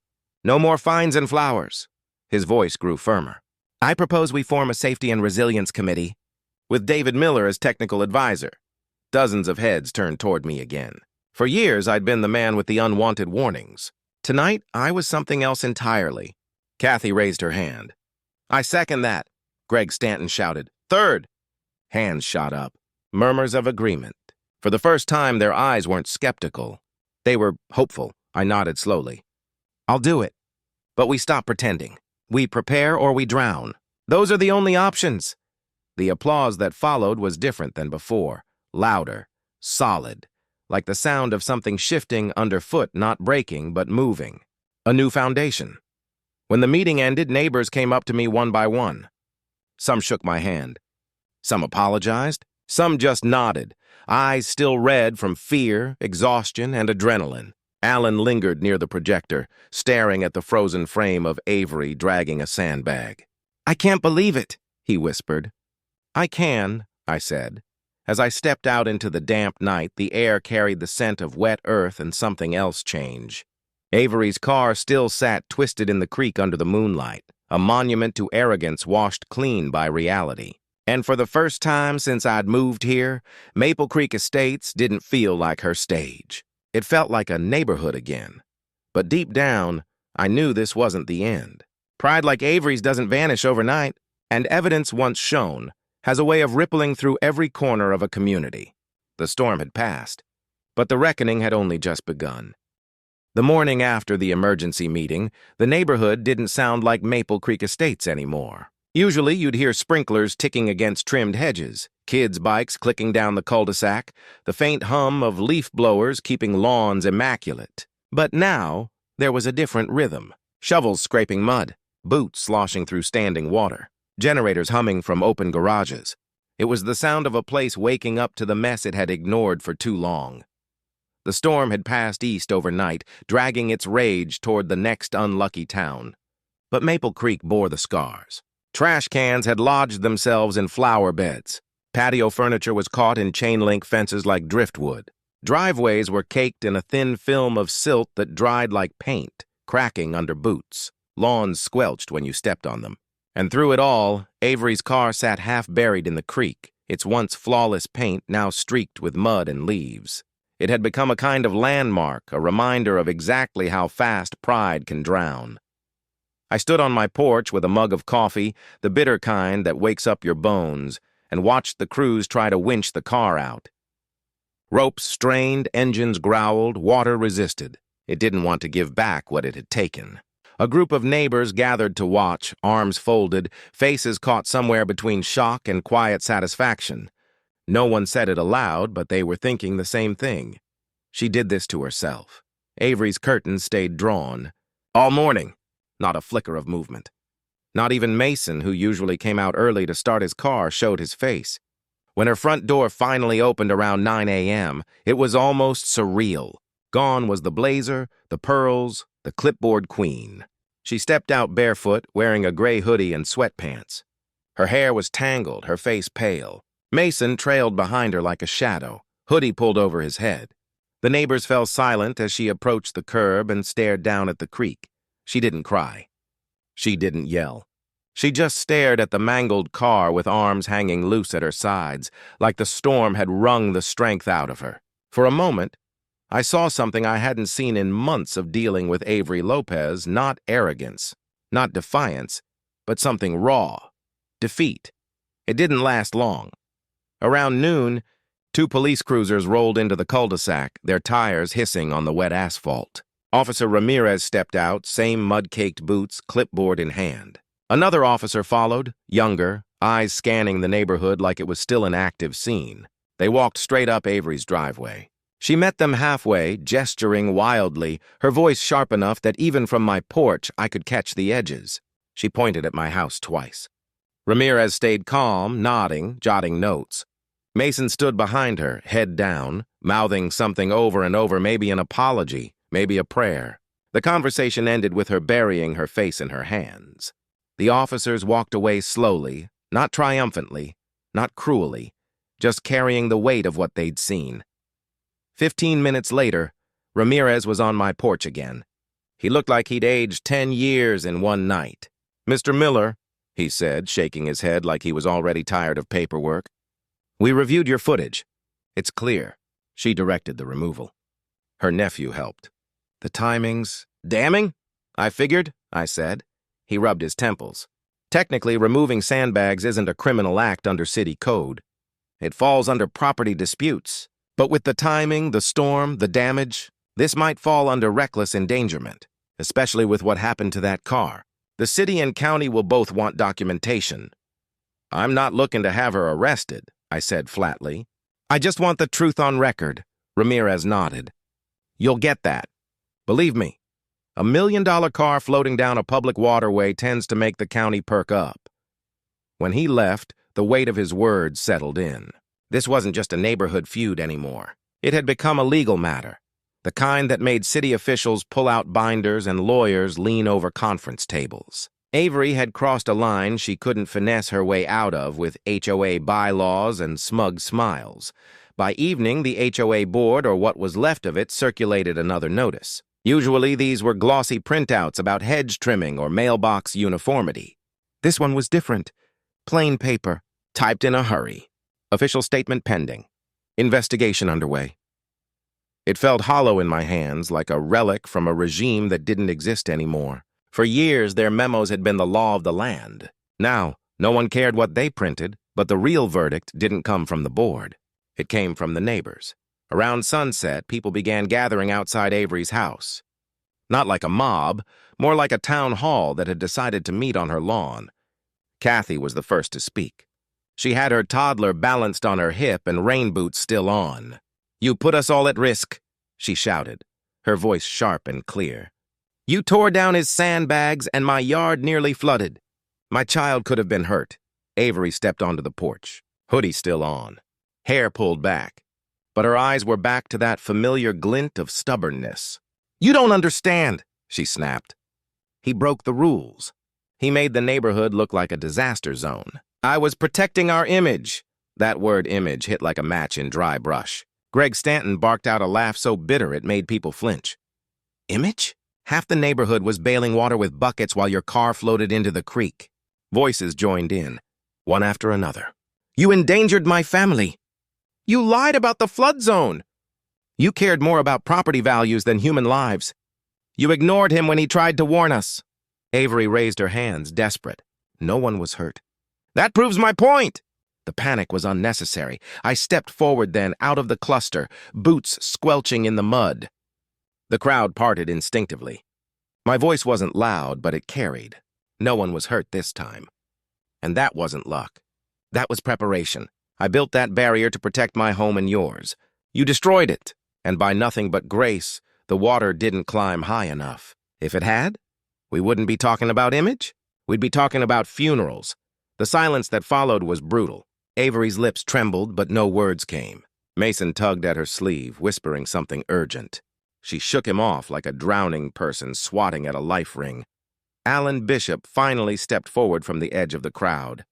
No more fines and flowers." His voice grew firmer. "I propose we form a safety and resilience committee, with David Miller as technical advisor." Dozens of heads turned toward me again. For years, I'd been the man with the unwanted warnings. Tonight, I was something else entirely. Kathy raised her hand. "I second that," Greg Stanton shouted. "Third!" Hands shot up. Murmurs of agreement. For the first time, their eyes weren't skeptical. They were hopeful. I nodded slowly. "I'll do it. But we stop pretending. We prepare or we drown. Those are the only options." The applause that followed was different than before. Louder. Solid. Like the sound of something shifting underfoot, not breaking, but moving. A new foundation. When the meeting ended, neighbors came up to me one by one. Some shook my hand. Some apologized. Some just nodded, eyes still red from fear, exhaustion, and adrenaline. Alan lingered near the projector, staring at the frozen frame of Avery dragging a sandbag. "I can't believe it," he whispered. "I can," I said. As I stepped out into the damp night, the air carried the scent of wet earth and something else change. Avery's car still sat twisted in the creek under the moonlight, a monument to arrogance washed clean by reality. And for the first time since I'd moved here, Maple Creek Estates didn't feel like her stage. It felt like a neighborhood again. But deep down, I knew this wasn't the end. Pride like Avery's doesn't vanish overnight, and evidence once shown has a way of rippling through every corner of a community. The storm had passed, but the reckoning had only just begun. The morning after the emergency meeting, the neighborhood didn't sound like Maple Creek Estates anymore. Usually, you'd hear sprinklers ticking against trimmed hedges, kids' bikes clicking down the cul-de-sac, the faint hum of leaf blowers keeping lawns immaculate. But now, there was a different rhythm. Shovels scraping mud, boots sloshing through standing water, generators humming from open garages. It was the sound of a place waking up to the mess it had ignored for too long. The storm had passed east overnight, dragging its rage toward the next unlucky town. But Maple Creek bore the scars. Trash cans had lodged themselves in flower beds. Patio furniture was caught in chain-link fences like driftwood. Driveways were caked in a thin film of silt that dried like paint, cracking under boots. Lawns squelched when you stepped on them. And through it all, Avery's car sat half buried in the creek, its once flawless paint now streaked with mud and leaves. It had become a kind of landmark, a reminder of exactly how fast pride can drown. I stood on my porch with a mug of coffee, the bitter kind that wakes up your bones, and watched the crews try to winch the car out. Ropes strained, engines growled, water resisted. It didn't want to give back what it had taken. A group of neighbors gathered to watch, arms folded, faces caught somewhere between shock and quiet satisfaction. No one said it aloud, but they were thinking the same thing. She did this to herself. Avery's curtains stayed drawn. All morning. Not a flicker of movement. Not even Mason, who usually came out early to start his car, showed his face. When her front door finally opened around 9 a.m., it was almost surreal. Gone was the blazer, the pearls, the clipboard queen. She stepped out barefoot, wearing a gray hoodie and sweatpants. Her hair was tangled, her face pale. Mason trailed behind her like a shadow, hoodie pulled over his head. The neighbors fell silent as she approached the curb and stared down at the creek. She didn't cry. She didn't yell. She just stared at the mangled car with arms hanging loose at her sides, like the storm had wrung the strength out of her. For a moment, I saw something I hadn't seen in months of dealing with Avery Lopez, not arrogance, not defiance, but something raw. Defeat. It didn't last long. Around noon, 2 police cruisers rolled into the cul-de-sac, their tires hissing on the wet asphalt. Officer Ramirez stepped out, same mud-caked boots, clipboard in hand. Another officer followed, younger, eyes scanning the neighborhood like it was still an active scene. They walked straight up Avery's driveway. She met them halfway, gesturing wildly, her voice sharp enough that even from my porch I could catch the edges. She pointed at my house twice. Ramirez stayed calm, nodding, jotting notes. Mason stood behind her, head down, mouthing something over and over, maybe an apology, maybe a prayer. The conversation ended with her burying her face in her hands. The officers walked away slowly, not triumphantly, not cruelly, just carrying the weight of what they'd seen. 15 minutes later, Ramirez was on my porch again. He looked like he'd aged 10 years in one night. "Mr. Miller," he said, shaking his head like he was already tired of paperwork. "We reviewed your footage. It's clear." She directed the removal. Her nephew helped. "The timings..." "Damning?" "I figured," I said. He rubbed his temples. "Technically, removing sandbags isn't a criminal act under city code. It falls under property disputes. But with the timing, the storm, the damage, this might fall under reckless endangerment, especially with what happened to that car. The city and county will both want documentation." "I'm not looking to have her arrested," I said flatly. "I just want the truth on record." Ramirez nodded. "You'll get that. Believe me, a $1 million car floating down a public waterway tends to make the county perk up." When he left, the weight of his words settled in. This wasn't just a neighborhood feud anymore. It had become a legal matter, the kind that made city officials pull out binders and lawyers lean over conference tables. Avery had crossed a line she couldn't finesse her way out of with HOA bylaws and smug smiles. By evening, the HOA board, or what was left of it, circulated another notice. Usually, these were glossy printouts about hedge trimming or mailbox uniformity. This one was different. Plain paper, typed in a hurry. Official statement pending. Investigation underway. It felt hollow in my hands, like a relic from a regime that didn't exist anymore. For years, their memos had been the law of the land. Now, no one cared what they printed, but the real verdict didn't come from the board. It came from the neighbors. Around sunset, people began gathering outside Avery's house. Not like a mob, more like a town hall that had decided to meet on her lawn. Kathy was the first to speak. She had her toddler balanced on her hip and rain boots still on. "You put us all at risk," she shouted, her voice sharp and clear. "You tore down his sandbags and my yard nearly flooded. My child could have been hurt." Avery stepped onto the porch, hoodie still on, hair pulled back, but her eyes were back to that familiar glint of stubbornness. "You don't understand," she snapped. "He broke the rules. He made the neighborhood look like a disaster zone. I was protecting our image." That word image hit like a match in dry brush. Greg Stanton barked out a laugh so bitter it made people flinch. "Image? Half the neighborhood was bailing water with buckets while your car floated into the creek." Voices joined in, one after another. "You endangered my family. You lied about the flood zone. You cared more about property values than human lives. You ignored him when he tried to warn us." Avery raised her hands, desperate. No one was hurt. "That proves my point." The panic was unnecessary. I stepped forward then, out of the cluster, boots squelching in the mud. The crowd parted instinctively. My voice wasn't loud, but it carried. No one was hurt this time. And that wasn't luck. That was preparation. I built that barrier to protect my home and yours. You destroyed it, and by nothing but grace, the water didn't climb high enough. If it had, we wouldn't be talking about image. We'd be talking about funerals. The silence that followed was brutal. Avery's lips trembled, but no words came. Mason tugged at her sleeve, whispering something urgent. She shook him off like a drowning person swatting at a life ring. Alan Bishop finally stepped forward from the edge of the crowd.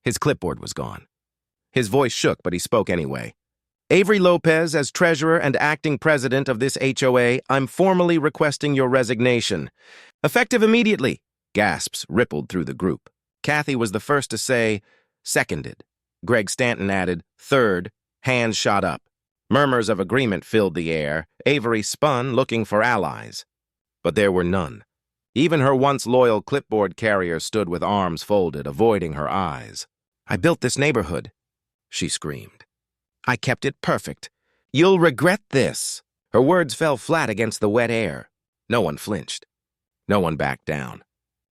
His clipboard was gone. His voice shook, but he spoke anyway. "Avery Lopez, as treasurer and acting president of this HOA, I'm formally requesting your resignation. Effective immediately." Gasps rippled through the group. Kathy was the first to say, "Seconded." Greg Stanton added, "Third." Hands shot up. Murmurs of agreement filled the air. Avery spun, looking for allies. But there were none. Even her once loyal clipboard carrier stood with arms folded, avoiding her eyes. "I built this neighborhood," she screamed. "I kept it perfect. You'll regret this." Her words fell flat against the wet air. No one flinched. No one backed down.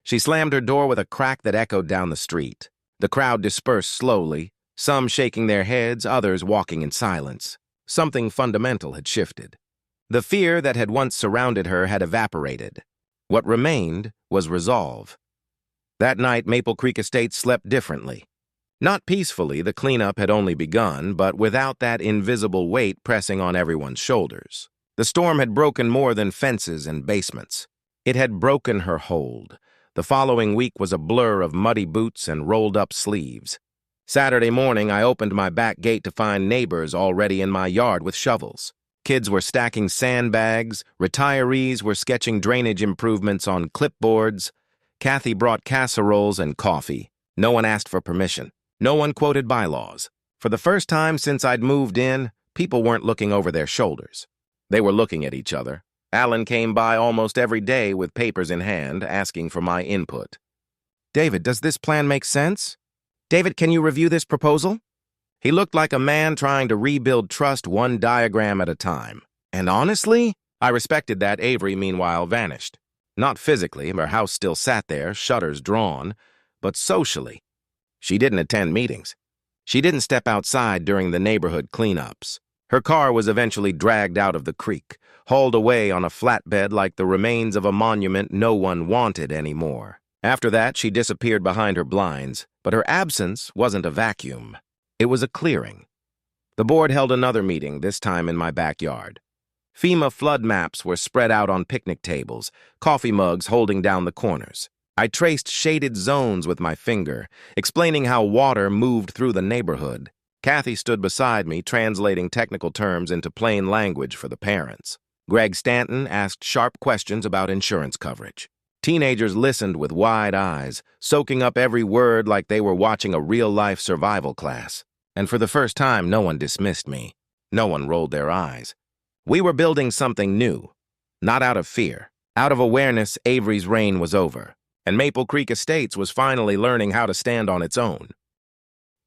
She slammed her door with a crack that echoed down the street. The crowd dispersed slowly, some shaking their heads, others walking in silence. Something fundamental had shifted. The fear that had once surrounded her had evaporated. What remained was resolve. That night, Maple Creek Estates slept differently. Not peacefully, the cleanup had only begun, but without that invisible weight pressing on everyone's shoulders. The storm had broken more than fences and basements. It had broken her hold. The following week was a blur of muddy boots and rolled-up sleeves. Saturday morning, I opened my back gate to find neighbors already in my yard with shovels. Kids were stacking sandbags, retirees were sketching drainage improvements on clipboards. Kathy brought casseroles and coffee. No one asked for permission. No one quoted bylaws. For the first time since I'd moved in, people weren't looking over their shoulders. They were looking at each other. Alan came by almost every day with papers in hand, asking for my input. "David, does this plan make sense? David, can you review this proposal?" He looked like a man trying to rebuild trust one diagram at a time. And honestly, I respected that. Avery, meanwhile, vanished. Not physically, her house still sat there, shutters drawn, but socially. She didn't attend meetings. She didn't step outside during the neighborhood cleanups. Her car was eventually dragged out of the creek, hauled away on a flatbed like the remains of a monument no one wanted anymore. After that, she disappeared behind her blinds, but her absence wasn't a vacuum. It was a clearing. The board held another meeting, this time in my backyard. FEMA flood maps were spread out on picnic tables, coffee mugs holding down the corners. I traced shaded zones with my finger, explaining how water moved through the neighborhood. Kathy stood beside me, translating technical terms into plain language for the parents. Greg Stanton asked sharp questions about insurance coverage. Teenagers listened with wide eyes, soaking up every word like they were watching a real-life survival class. And for the first time, no one dismissed me. No one rolled their eyes. We were building something new. Not out of fear. Out of awareness, Avery's reign was over, and Maple Creek Estates was finally learning how to stand on its own.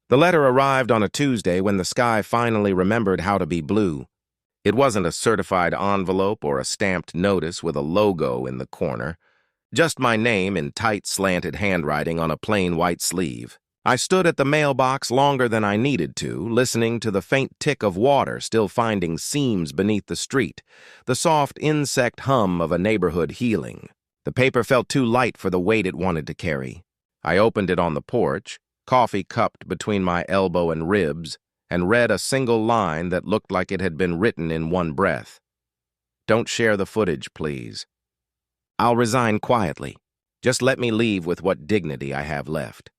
The letter arrived on a Tuesday when the sky finally remembered how to be blue. It wasn't a certified envelope or a stamped notice with a logo in the corner. Just my name in tight, slanted handwriting on a plain white sleeve. I stood at the mailbox longer than I needed to, listening to the faint tick of water still finding seams beneath the street, the soft insect hum of a neighborhood healing. The paper felt too light for the weight it wanted to carry. I opened it on the porch, coffee cupped between my elbow and ribs, and read a single line that looked like it had been written in one breath. "Don't share the footage, please. I'll resign quietly. Just let me leave with what dignity I have left."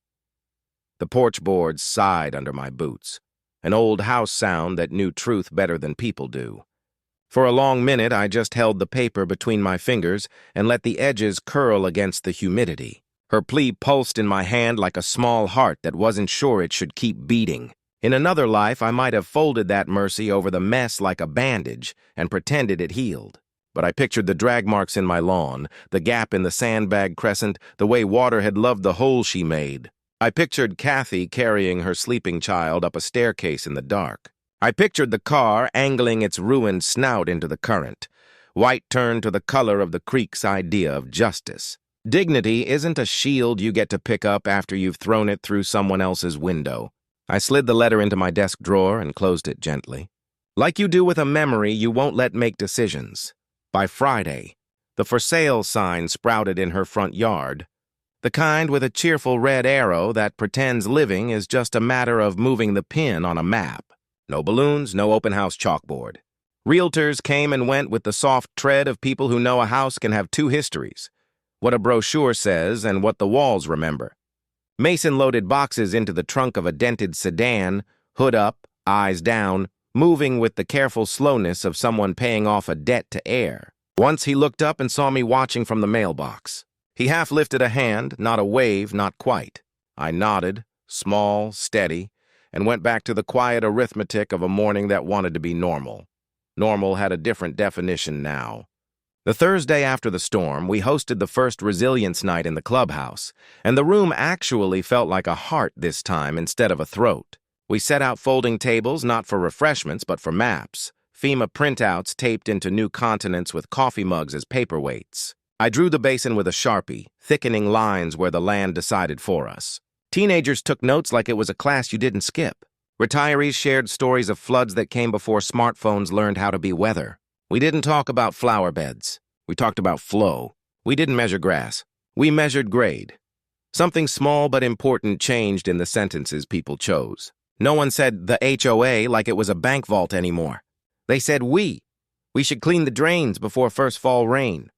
The porch boards sighed under my boots, an old house sound that knew truth better than people do. For a long minute, I just held the paper between my fingers and let the edges curl against the humidity. Her plea pulsed in my hand like a small heart that wasn't sure it should keep beating. In another life, I might have folded that mercy over the mess like a bandage and pretended it healed. But I pictured the drag marks in my lawn, the gap in the sandbag crescent, the way water had loved the hole she made. I pictured Kathy carrying her sleeping child up a staircase in the dark. I pictured the car angling its ruined snout into the current. White turned to the color of the creek's idea of justice. Dignity isn't a shield you get to pick up after you've thrown it through someone else's window. I slid the letter into my desk drawer and closed it gently. Like you do with a memory you won't let make decisions. By Friday, the for sale sign sprouted in her front yard. The kind with a cheerful red arrow that pretends living is just a matter of moving the pin on a map. No balloons, no open house chalkboard. Realtors came and went with the soft tread of people who know a house can have two histories. What a brochure says and what the walls remember. Mason loaded boxes into the trunk of a dented sedan, hood up, eyes down, moving with the careful slowness of someone paying off a debt to air. Once he looked up and saw me watching from the mailbox. He half lifted a hand, not a wave, not quite. I nodded, small, steady, and went back to the quiet arithmetic of a morning that wanted to be normal. Normal had a different definition now. The Thursday after the storm, we hosted the first resilience night in the clubhouse, and the room actually felt like a heart this time instead of a throat. We set out folding tables not for refreshments but for maps, FEMA printouts taped into new continents with coffee mugs as paperweights. I drew the basin with a Sharpie, thickening lines where the land decided for us. Teenagers took notes like it was a class you didn't skip. Retirees shared stories of floods that came before smartphones learned how to be weather. We didn't talk about flower beds. We talked about flow. We didn't measure grass. We measured grade. Something small but important changed in the sentences people chose. No one said the HOA like it was a bank vault anymore. They said we. We should clean the drains before first fall rain.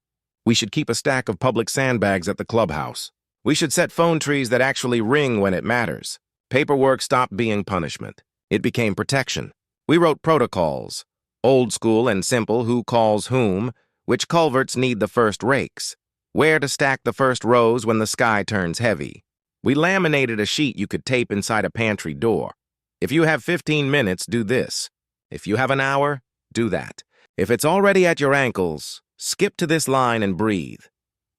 We should keep a stack of public sandbags at the clubhouse. We should set phone trees that actually ring when it matters. Paperwork stopped being punishment. It became protection. We wrote protocols. Old school and simple, who calls whom, which culverts need the first rakes, where to stack the first rows when the sky turns heavy. We laminated a sheet you could tape inside a pantry door. If you have 15 minutes, do this. If you have an hour, do that. If it's already at your ankles, skip to this line and breathe.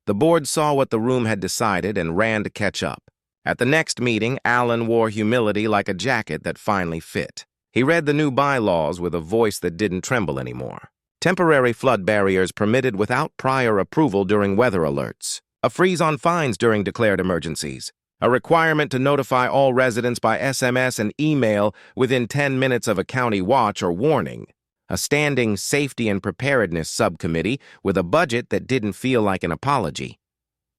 The board saw what the room had decided and ran to catch up. At the next meeting, Alan wore humility like a jacket that finally fit. He read the new bylaws with a voice that didn't tremble anymore. Temporary flood barriers permitted without prior approval during weather alerts. A freeze on fines during declared emergencies. A requirement to notify all residents by SMS and email within 10 minutes of a county watch or warning. A standing safety and preparedness subcommittee with a budget that didn't feel like an apology.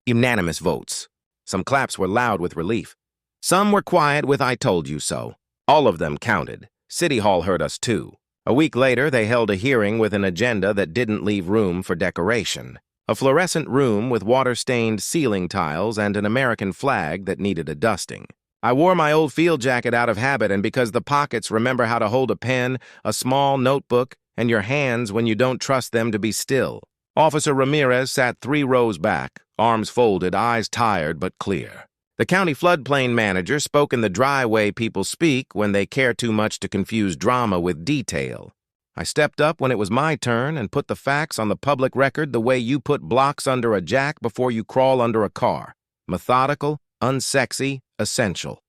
Unanimous votes. Some claps were loud with relief. Some were quiet with "I told you so." All of them counted. City Hall heard us too. A week later, they held a hearing with an agenda that didn't leave room for decoration. A fluorescent room with water-stained ceiling tiles and an American flag that needed a dusting. I wore my old field jacket out of habit, and because the pockets remember how to hold a pen, a small notebook, and your hands when you don't trust them to be still. Officer Ramirez sat 3 rows back, arms folded, eyes tired but clear. The county floodplain manager spoke in the dry way people speak when they care too much to confuse drama with detail. I stepped up when it was my turn and put the facts on the public record the way you put blocks under a jack before you crawl under a car. Methodical, unsexy, essential.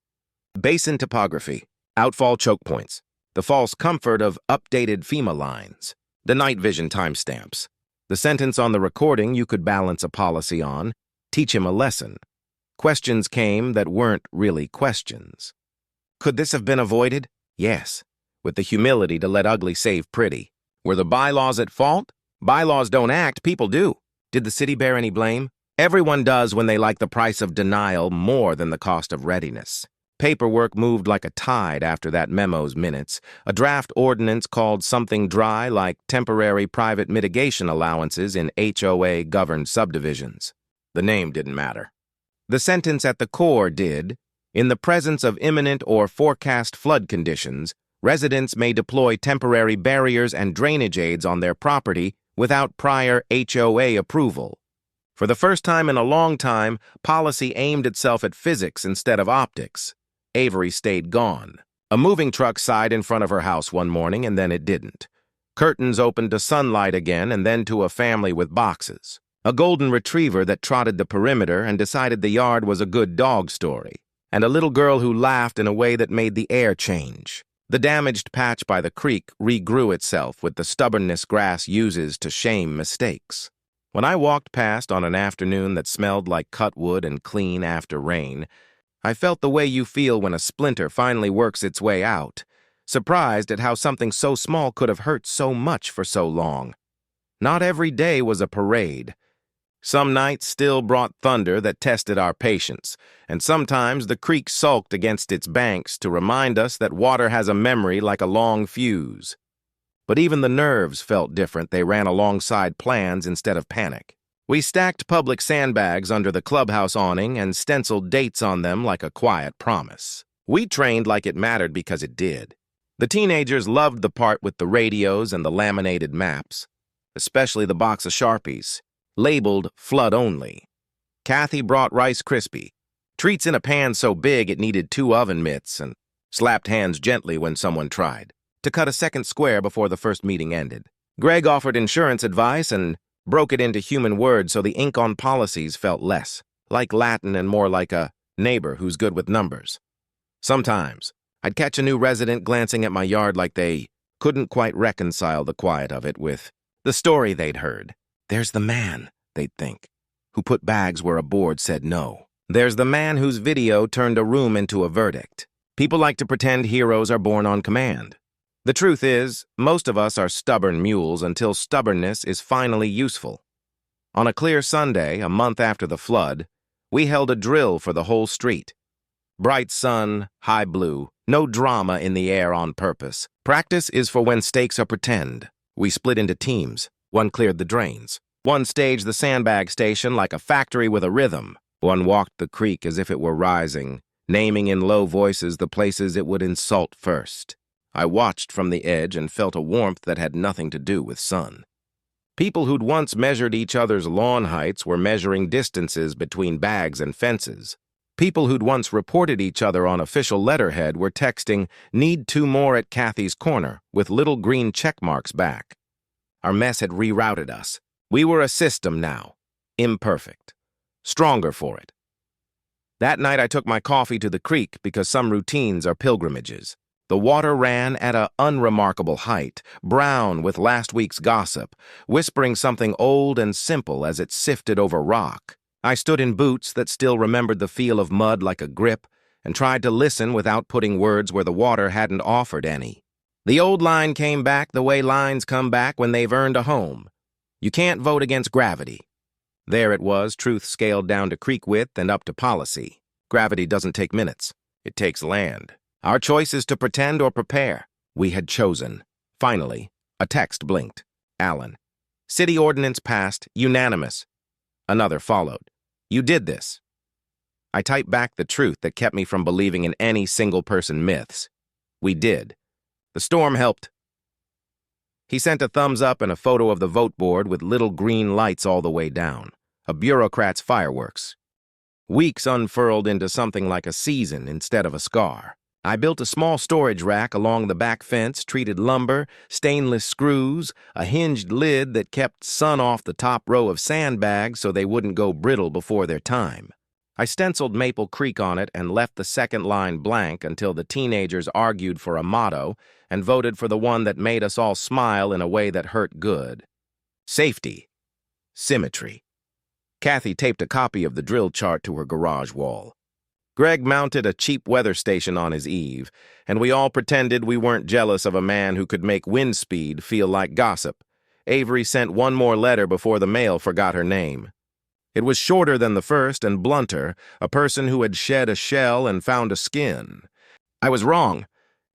Basin topography, outfall choke points, the false comfort of updated FEMA lines, the night vision timestamps, the sentence on the recording you could balance a policy on, teach him a lesson. Questions came that weren't really questions. Could this have been avoided? Yes, with the humility to let ugly save pretty. Were the bylaws at fault? Bylaws don't act, people do. Did the city bear any blame? Everyone does when they like the price of denial more than the cost of readiness. Paperwork moved like a tide after that memo's minutes. A draft ordinance called something dry like temporary private mitigation allowances in HOA-governed subdivisions. The name didn't matter. The sentence at the core did. In the presence of imminent or forecast flood conditions, residents may deploy temporary barriers and drainage aids on their property without prior HOA approval. For the first time in a long time, policy aimed itself at physics instead of optics. Avery stayed gone. A moving truck sighed in front of her house one morning, and then it didn't. Curtains opened to sunlight again, and then to a family with boxes. A golden retriever that trotted the perimeter and decided the yard was a good dog story. And a little girl who laughed in a way that made the air change. The damaged patch by the creek regrew itself with the stubbornness grass uses to shame mistakes. When I walked past on an afternoon that smelled like cut wood and clean after rain, I felt the way you feel when a splinter finally works its way out, surprised at how something so small could have hurt so much for so long. Not every day was a parade. Some nights still brought thunder that tested our patience, and sometimes the creek sulked against its banks to remind us that water has a memory like a long fuse. But even the nerves felt different. They ran alongside plans instead of panic. We stacked public sandbags under the clubhouse awning and stenciled dates on them like a quiet promise. We trained like it mattered because it did. The teenagers loved the part with the radios and the laminated maps, especially the box of Sharpies, labeled flood only. Kathy brought Rice Krispie, treats in a pan so big it needed 2 oven mitts, and slapped hands gently when someone tried to cut a second square before the first meeting ended. Greg offered insurance advice and broke it into human words so the ink on policies felt less like Latin and more like a neighbor who's good with numbers. Sometimes I'd catch a new resident glancing at my yard like they couldn't quite reconcile the quiet of it with the story they'd heard. There's the man, they'd think, who put bags where a board said no. There's the man whose video turned a room into a verdict. People like to pretend heroes are born on command. The truth is, most of us are stubborn mules until stubbornness is finally useful. On a clear Sunday, a month after the flood, We held a drill for the whole street. Bright sun, high blue, no drama in the air on purpose. Practice is for when stakes are pretend. We split into teams. One cleared the drains. One staged the Sandbag station like a factory with a rhythm. One walked the creek as if it were rising, naming in low voices the places it would insult first. I watched from the edge and felt a warmth that had nothing to do with sun. People who'd once measured each other's lawn heights were measuring distances between bags and fences. People who'd once reported each other on official letterhead were texting, "Need 2 more at Kathy's corner," with little green check marks back. Our mess had rerouted us. We were a system now. Imperfect. Stronger for it. That night I took my coffee to the creek because some routines are pilgrimages. The water ran at an unremarkable height, brown with last week's gossip, whispering something old and simple as it sifted over rock. I stood in boots that still remembered the feel of mud like a grip and tried to listen without putting words where the water hadn't offered any. The old line came back the way lines come back when they've earned a home. You can't vote against gravity. There it was, truth scaled down to creek width and up to policy. Gravity doesn't take minutes. It takes land. Our choice is to pretend or prepare. We had chosen. Finally, a text blinked. Allen. City ordinance passed, unanimous. Another followed. You did this. I typed back the truth that kept me from believing in any single-person myths. We did. The storm helped. He sent a thumbs up and a photo of the vote board with little green lights all the way down. A bureaucrat's fireworks. Weeks unfurled into something like a season instead of a scar. I built a small storage rack along the back fence, treated lumber, stainless screws, a hinged lid that kept sun off the top row of sandbags so they wouldn't go brittle before their time. I stenciled Maple Creek on it and left the second line blank until the teenagers argued for a motto and voted for the one that made us all smile in a way that hurt good. Safety. Symmetry. Kathy taped a copy of the drill chart to her garage wall. Greg mounted a cheap weather station on his eave, and we all pretended we weren't jealous of a man who could make wind speed feel like gossip. Avery sent one more letter before the mail forgot her name. It was shorter than the first and blunter, a person who had shed a shell and found a skin. I was wrong.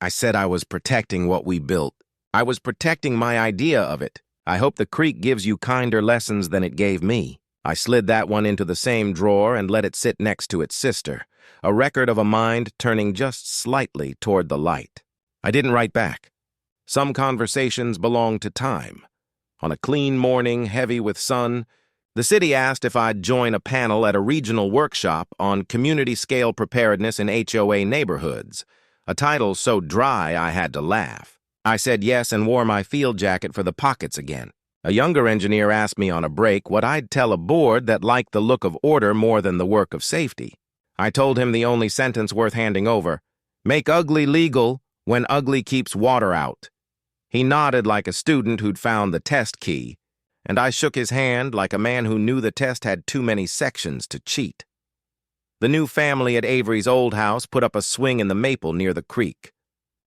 I said I was protecting what we built. I was protecting my idea of it. I hope the creek gives you kinder lessons than it gave me. I slid that one into the same drawer and let it sit next to its sister, a record of a mind turning just slightly toward the light. I didn't write back. Some conversations belong to time. On a clean morning, heavy with sun, the city asked if I'd join a panel at a regional workshop on community-scale preparedness in HOA neighborhoods, a title so dry I had to laugh. I said yes and wore my field jacket for the pockets again. A younger engineer asked me on a break what I'd tell a board that liked the look of order more than the work of safety. I told him the only sentence worth handing over: make ugly legal when ugly keeps water out. He nodded like a student who'd found the test key, and I shook his hand like a man who knew the test had too many sections to cheat. The new family at Avery's old house put up a swing in the maple near the creek,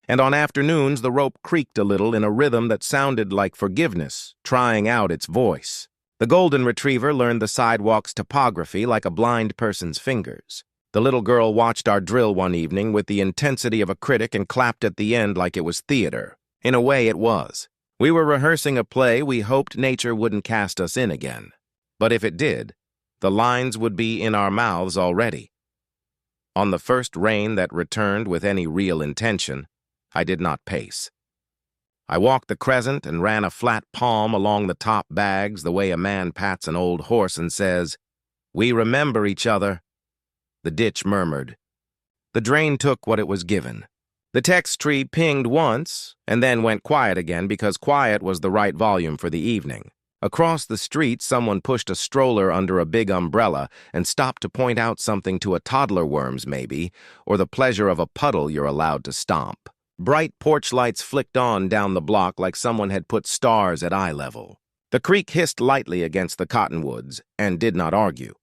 and on afternoons the rope creaked a little in a rhythm that sounded like forgiveness, trying out its voice. The golden retriever learned the sidewalk's topography like a blind person's fingers. The little girl watched our drill one evening with the intensity of a critic and clapped at the end like it was theater. In a way, it was. We were rehearsing a play we hoped nature wouldn't cast us in again. But if it did, the lines would be in our mouths already. On the first rain that returned with any real intention, I did not pace. I walked the crescent and ran a flat palm along the top bags the way a man pats an old horse and says, "We remember each other." The ditch murmured. The drain took what it was given. The text tree pinged once and then went quiet again because quiet was the right volume for the evening. Across the street, someone pushed a stroller under a big umbrella and stopped to point out something to a toddler worms, maybe, or the pleasure of a puddle you're allowed to stomp. Bright porch lights flicked on down the block like someone had put stars at eye level. The creek hissed lightly against the cottonwoods and did not argue.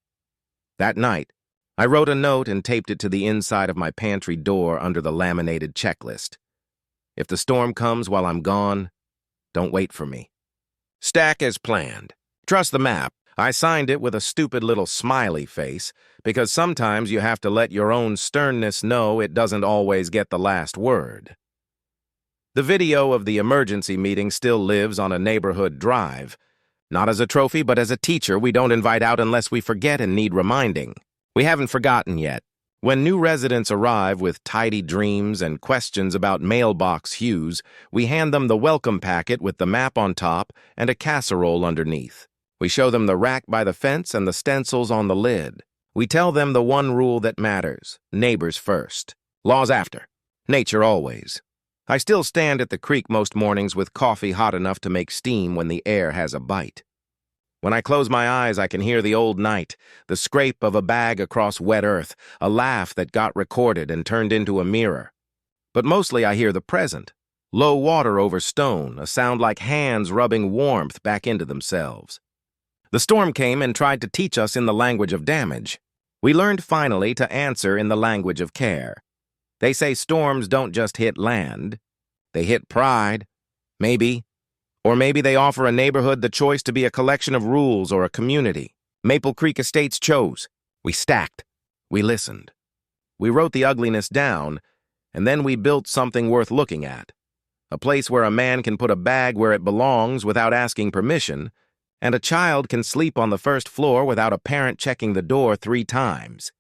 That night, I wrote a note and taped it to the inside of my pantry door under the laminated checklist. If the storm comes while I'm gone, don't wait for me. Stack as planned. Trust the map. I signed it with a stupid little smiley face, because sometimes you have to let your own sternness know it doesn't always get the last word. The video of the emergency meeting still lives on a neighborhood drive. Not as a trophy, but as a teacher we don't invite out unless we forget and need reminding. We haven't forgotten yet. When new residents arrive with tidy dreams and questions about mailbox hues, we hand them the welcome packet with the map on top and a casserole underneath. We show them the rack by the fence and the stencils on the lid. We tell them the one rule that matters: neighbors first. Laws after. Nature always. I still stand at the creek most mornings with coffee hot enough to make steam when the air has a bite. When I close my eyes, I can hear the old night, the scrape of a bag across wet earth, a laugh that got recorded and turned into a mirror. But mostly I hear the present. Low water over stone, a sound like hands rubbing warmth back into themselves. The storm came and tried to teach us in the language of damage. We learned finally to answer in the language of care. They say storms don't just hit land. They hit pride. Maybe. Or maybe they offer a neighborhood the choice to be a collection of rules or a community. Maple Creek Estates chose. We stacked. We listened. We wrote the ugliness down, and then we built something worth looking at. A place where a man can put a bag where it belongs without asking permission, and a child can sleep on the first floor without a parent checking the door 3 times.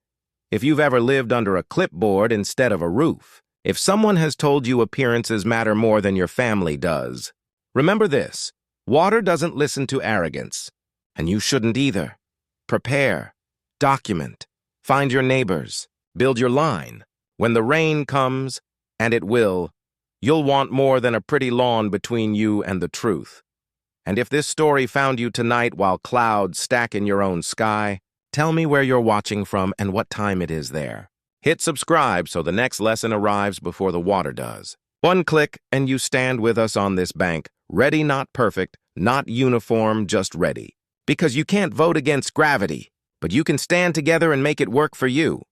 If you've ever lived under a clipboard instead of a roof, if someone has told you appearances matter more than your family does, remember this: water doesn't listen to arrogance, and you shouldn't either. Prepare, document, find your neighbors, build your line. When the rain comes, and it will, you'll want more than a pretty lawn between you and the truth. And if this story found you tonight while clouds stack in your own sky, tell me where you're watching from and what time it is there. Hit subscribe so the next lesson arrives before the water does. One click and you stand with us on this bank, ready, not perfect, not uniform, just ready. Because you can't vote against gravity, but you can stand together and make it work for you.